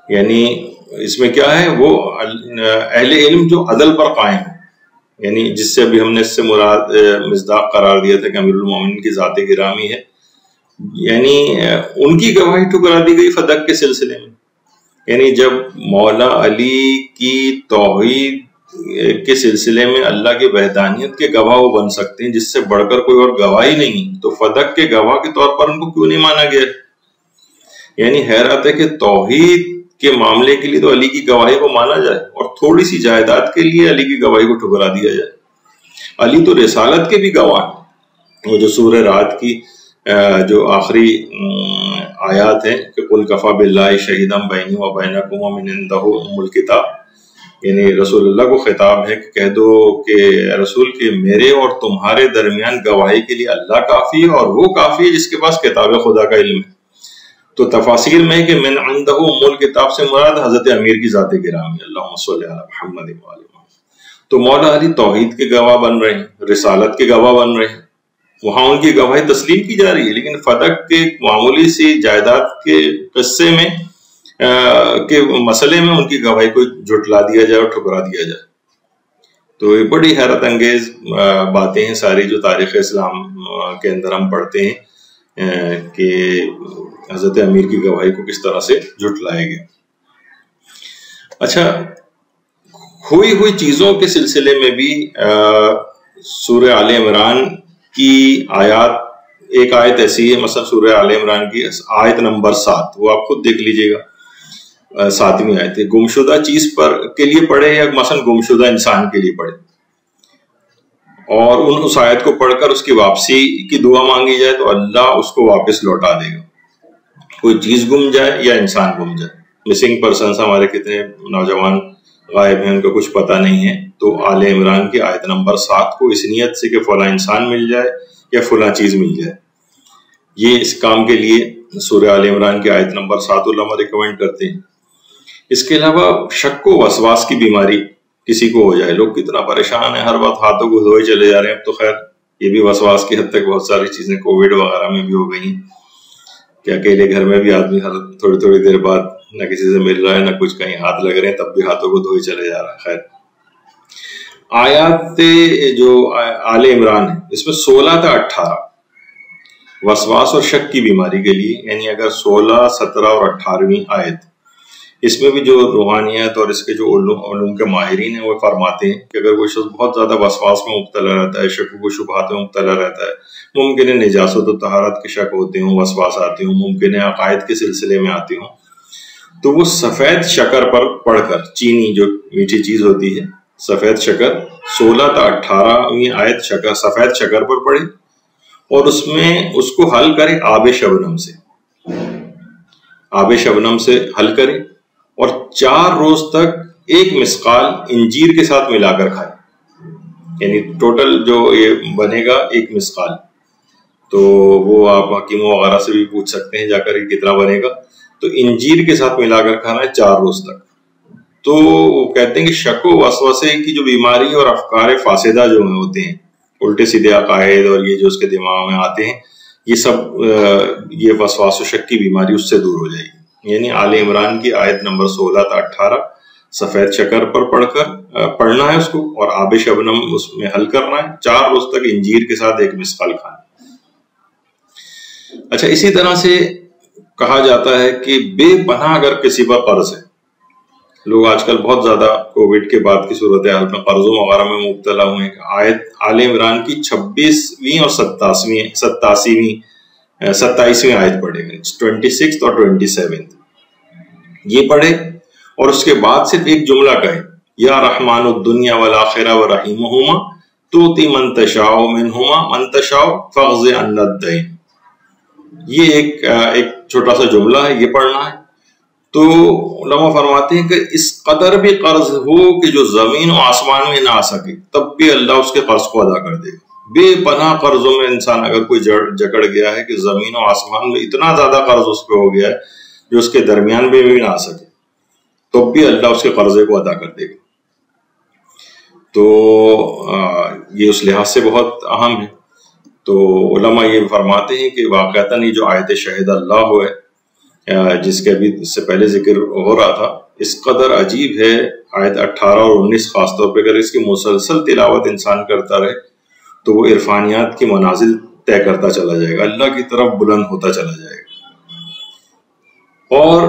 Speaker 1: یعنی اس میں کیا ہے؟ وہ اہل علم جو عدل پر قائم ہے، یعنی جس سے ابھی ہم نے اس سے مراد مصداق قرار دیا تھا کہ امیر المومنین کی ذات گرامی ہے، یعنی ان کی گواہی ٹھکرا دی گئی فدق کے سلسلے میں۔ یعنی جب مولا علی کی توحید کے سلسلے میں اللہ کی وحدانیت کے گواہ وہ بن سکتے ہیں جس سے بڑھ کر کوئی اور گواہی نہیں، تو فدق کے گواہ کے طور پر ان کو کیوں نہیں مانا گیا؟ یعنی حیرت ہے کہ توحید کے معاملے کے لیے تو علی کی گواہی کو مانا جائے، اور تھوڑی سی جائیداد کے لیے علی کی گواہی کو ٹھکرا دیا جائے۔ علی تو رسالت کے بھی گواہ ہیں۔ وہ جو سورہ رعد کی جو آخری آیات ہیں کہ قل کفی باللہ شہیدا بینی و بینکم ومن عندہ ام الکتاب، یعنی رسول اللہ کو خطاب ہے کہ کہہ دو کہ رسول کے میرے اور تمہارے درمیان گواہی کے لیے اللہ کافی ہے، اور وہ کافی ہے جس کے پاس کتاب خدا کا علم ہے۔ تو تفاسیر میں کہ من عندہ ام الکتاب سے مراد حضرت امیر کی ذات گرامی، اللہم صلی علی محمد و علی محمد۔ تو مولا علی توحید کے گواہ بن رہے ہیں، رسالت کے گواہ بن رہے ہیں، وہاں ان کی گواہی تسلیم کی جا رہی ہے، لیکن فدق کے معمولی سی جائیداد کے قصے میں کے مسئلے میں ان کی گواہی کو جھٹلا دیا جائے اور ٹھکرا دیا جائے۔ تو یہ بڑی حیرت انگیز باتیں ہیں ساری جو تاریخ اسلام کے اندر ہم پڑھتے ہیں کہ حضرت امیر کی گواہی کو کس طرح سے جھٹلایا گیا۔ اچھا، ہوئی چیزوں کے سلسلے میں بھی سورہ آل عمران کی آیات، ایک آیت ایسی ہے مثلا سورہ آل عمران کی آیت نمبر 7، وہ آپ خود دیکھ لیجئے گا، 7ویں آیت ہے، گمشدہ چیز پر کے لیے پڑھے یا مثلا گمشدہ انسان کے لیے پڑھے، اور اس آیت کو پڑھ کر اس کی واپسی کی دعا مانگی جائے تو اللہ اس کو واپس لوٹا دے گا۔ کوئی چیز گم جائے یا انسان گم جائے، مسنگ پرسنس ہمارے کتنے نوجوان غائب ہیں، ان کو کچھ پتہ نہیں ہے، تو آل عمران کی آیت نمبر 7 کو اس نیت سے کہ فلاں انسان مل جائے یا فلاں چیز مل جائے، یہ اس کام کے لیے سورہ آل عمران کی آیت نمبر 7 علماء ریکمینڈ کرتے ہیں۔ اس کے علاوہ شک و وسواس کی بیماری کسی کو ہو جائے، لوگ کتنا پریشان ہیں، ہر وقت ہاتھوں کو دھوئے چلے جا رہے ہیں، اب تو خیر یہ بھی وسواس کی حد تک بہت ساری چیزیں کووڈ وغیرہ میں بھی ہو گئی ہیں کہ اکیلے گھر میں بھی آدمی ہر تھوڑی دیر بعد نہ کسی سے مل رہا ہے، نہ کچھ کہیں ہاتھ لگ رہے ہیں، تب بھی ہاتھوں کو دھوئے چلے جا رہا ہے۔ خیر، آیات جو آل عمران ہے اس میں 16 تا 18 وسواس اور شک کی بیماری کے لیے، یعنی اگر 16، 17 اور 18ویں آیت، اس میں بھی جو روحانیت اور اس کے جو علوم کے ماہرین ہیں وہ فرماتے ہیں کہ اگر کوئی شخص بہت زیادہ وسواس میں مبتلا رہتا ہے، شک و شبہات میں مبتلا رہتا ہے، ممکن ہے نجاست و طہارت کے شک ہوتے ہوں، وسواس آتے ہوں، ممکن ہے عقائد کے سلسلے میں آتے ہوں، تو وہ سفید شکر پر پڑھ کر، چینی جو میٹھی چیز ہوتی ہے، سفید شکر، 16 تا 18ویں آیت سفید شکر پر پڑھے، اور اس میں اس کو حل کرے آب شبنم سے حل کرے، اور 4 روز تک 1 مسقال انجیر کے ساتھ ملا کر کھائے، یعنی ٹوٹل جو یہ بنے گا 1 مسقال، تو وہ آپ حکیموں وغیرہ سے بھی پوچھ سکتے ہیں جا کر یہ کتنا بنے گا، تو انجیر کے ساتھ ملا کر کھانا ہے 4 روز تک۔ تو وہ کہتے ہیں کہ شک و وسوسے کی جو بیماری اور افکار فاسدہ جو ہوتے ہیں، الٹے سیدھے عقائد اور یہ جو اس کے دماغ میں آتے ہیں، یہ سب یہ وسواس و شک کی بیماری اس سے دور ہو جائے گی۔ یعنی آل عمران کی آیت نمبر 16 تا 18 سفید شکر پر پڑھنا ہے اس کو، اور آب شبنم اس میں حل کرنا ہے، 4 روز تک انجیر کے ساتھ 1 مسقال کھانا۔ اچھا، اسی طرح سے کہا جاتا ہے کہ بے پناہ اگر کسی پر قرض ہے، لوگ آج کل بہت زیادہ کووڈ کے بعد کی صورتحال میں قرضوں وغیرہ میں مبتلا ہوئے ہیں، آیت آل عمران کی 26ویں اور 27ویں آیت پڑھے گئے، 26 اور 27 یہ پڑھے، اور اس کے بعد صرف ایک جملہ کہے یا رحمان الدنیا والآخرہ ورحیمہما توتی من تشاء منہما من تشاء فاغض عنا الدین. یہ ایک چھوٹا سا جملہ ہے، یہ پڑھنا ہے. تو علماء فرماتے ہیں کہ اس قدر بھی قرض ہو کہ جو زمین و آسمان میں نہ آ سکے تب بھی اللہ اس کے قرض کو ادا کر دے گا. بے پناہ قرضوں میں انسان اگر کوئی جکڑ گیا ہے کہ زمین و آسمان میں اتنا زیادہ قرض اس پہ ہو گیا ہے جو اس کے درمیان میں بھی نہ آ سکے تب بھی اللہ اس کے قرضے کو ادا کر دے گا. تو یہ اس لحاظ سے بہت اہم ہے. تو علماء یہ فرماتے ہیں کہ واقعتاً یہ جو آیت شہد اللہ ہے جس کے ابھی اس سے پہلے ذکر ہو رہا تھا، اس قدر عجیب ہے. آیت 18 اور 19 خاص طور پہ اگر اس کی مسلسل تلاوت انسان کرتا رہے تو وہ عرفانیات کی منازل طے کرتا چلا جائے گا، اللہ کی طرف بلند ہوتا چلا جائے گا. اور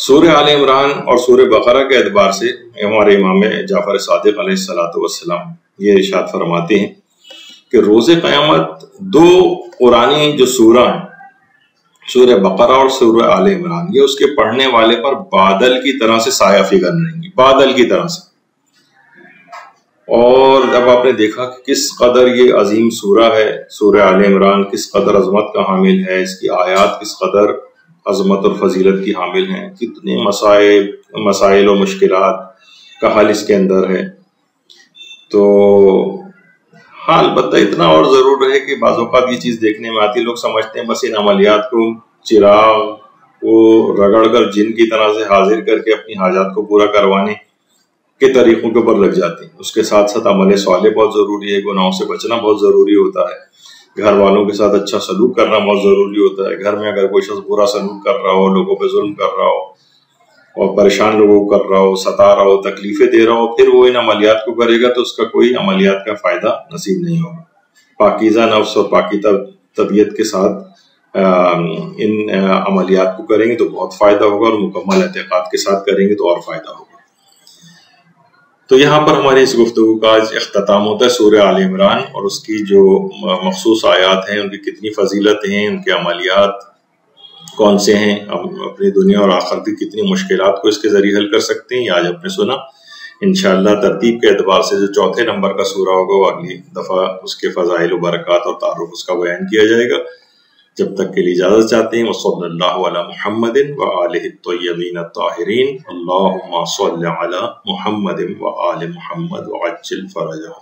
Speaker 1: سورہ آل عمران اور سورہ بقرہ کے اعتبار سے ہمارے امام جعفر صادق علیہ السلام یہ ارشاد فرماتے ہیں کہ روز قیامت دو قرآنی جو سورہ ہیں، سورہ بقرہ اور سورہ آل عمران، یہ اس کے پڑھنے والے پر بادل کی طرح سے سایہ فگن رہیں گی، بادل کی طرح سے. اور اب آپ نے دیکھا کہ کس قدر یہ عظیم سورہ ہے سورہ آل عمران، کس قدر عظمت کا حامل ہے، اس کی آیات کس قدر عظمت اور فضیلت کی حامل ہیں، کتنے مسائل و مشکلات کا حل اس کے اندر ہے. تو ہاں البتہ اتنا اور ضرور ہے کہ بعض اوقات یہ چیز دیکھنے میں آتی، لوگ سمجھتے ہیں بس ان عملیات کو چراغ کو رگڑ کر جن کی طرح سے حاضر کر کے اپنی حاجات کو پورا کروانے کے طریقوں کے اوپر لگ جاتے ہیں. اس کے ساتھ ساتھ عمل صالح بہت ضروری ہے، گناہوں سے بچنا بہت ضروری ہوتا ہے، گھر والوں کے ساتھ اچھا سلوک کرنا بہت ضروری ہوتا ہے. گھر میں اگر کوئی شخص برا سلوک کر رہا ہو، لوگوں پہ ظلم کر رہا ہو اور پریشان لوگوں کو کر رہا ہو، ستا رہا ہو، تکلیفیں دے رہا ہو، پھر وہ ان عملیات کو کرے گا تو اس کا کوئی عملیات کا فائدہ نصیب نہیں ہوگا. پاکیزہ نفس اور پاکیزہ طبیعت کے ساتھ ان عملیات کو کریں گے تو بہت فائدہ ہوگا، اور مکمل اعتقاد کے ساتھ کریں گے تو اور فائدہ ہوگا. تو یہاں پر ہماری اس گفتگو کا اختتام ہوتا ہے سورہ آل عمران اور اس کی جو مخصوص آیات ہیں، ان کی کتنی فضیلت ہیں، ان کے عملیات کون سے ہیں، ہم اپنی دنیا اور آخرت کی کتنی مشکلات کو اس کے ذریعے حل کر سکتے ہیں، یہ آج آپ نے سنا. انشاءاللہ ترتیب کے اعتبار سے جو چوتھے نمبر کا سورہ ہوگا وہ اگلی دفعہ اس کے فضائل و برکات اور تعارف اس کا بیان کیا جائے گا. جب تک کے لیے اجازت چاہتے ہیں. وصلی اللہ علی محمد وآلہ الطیبین الطاہرین. اللہم صل علی محمد وآل محمد وعجل فرجہ.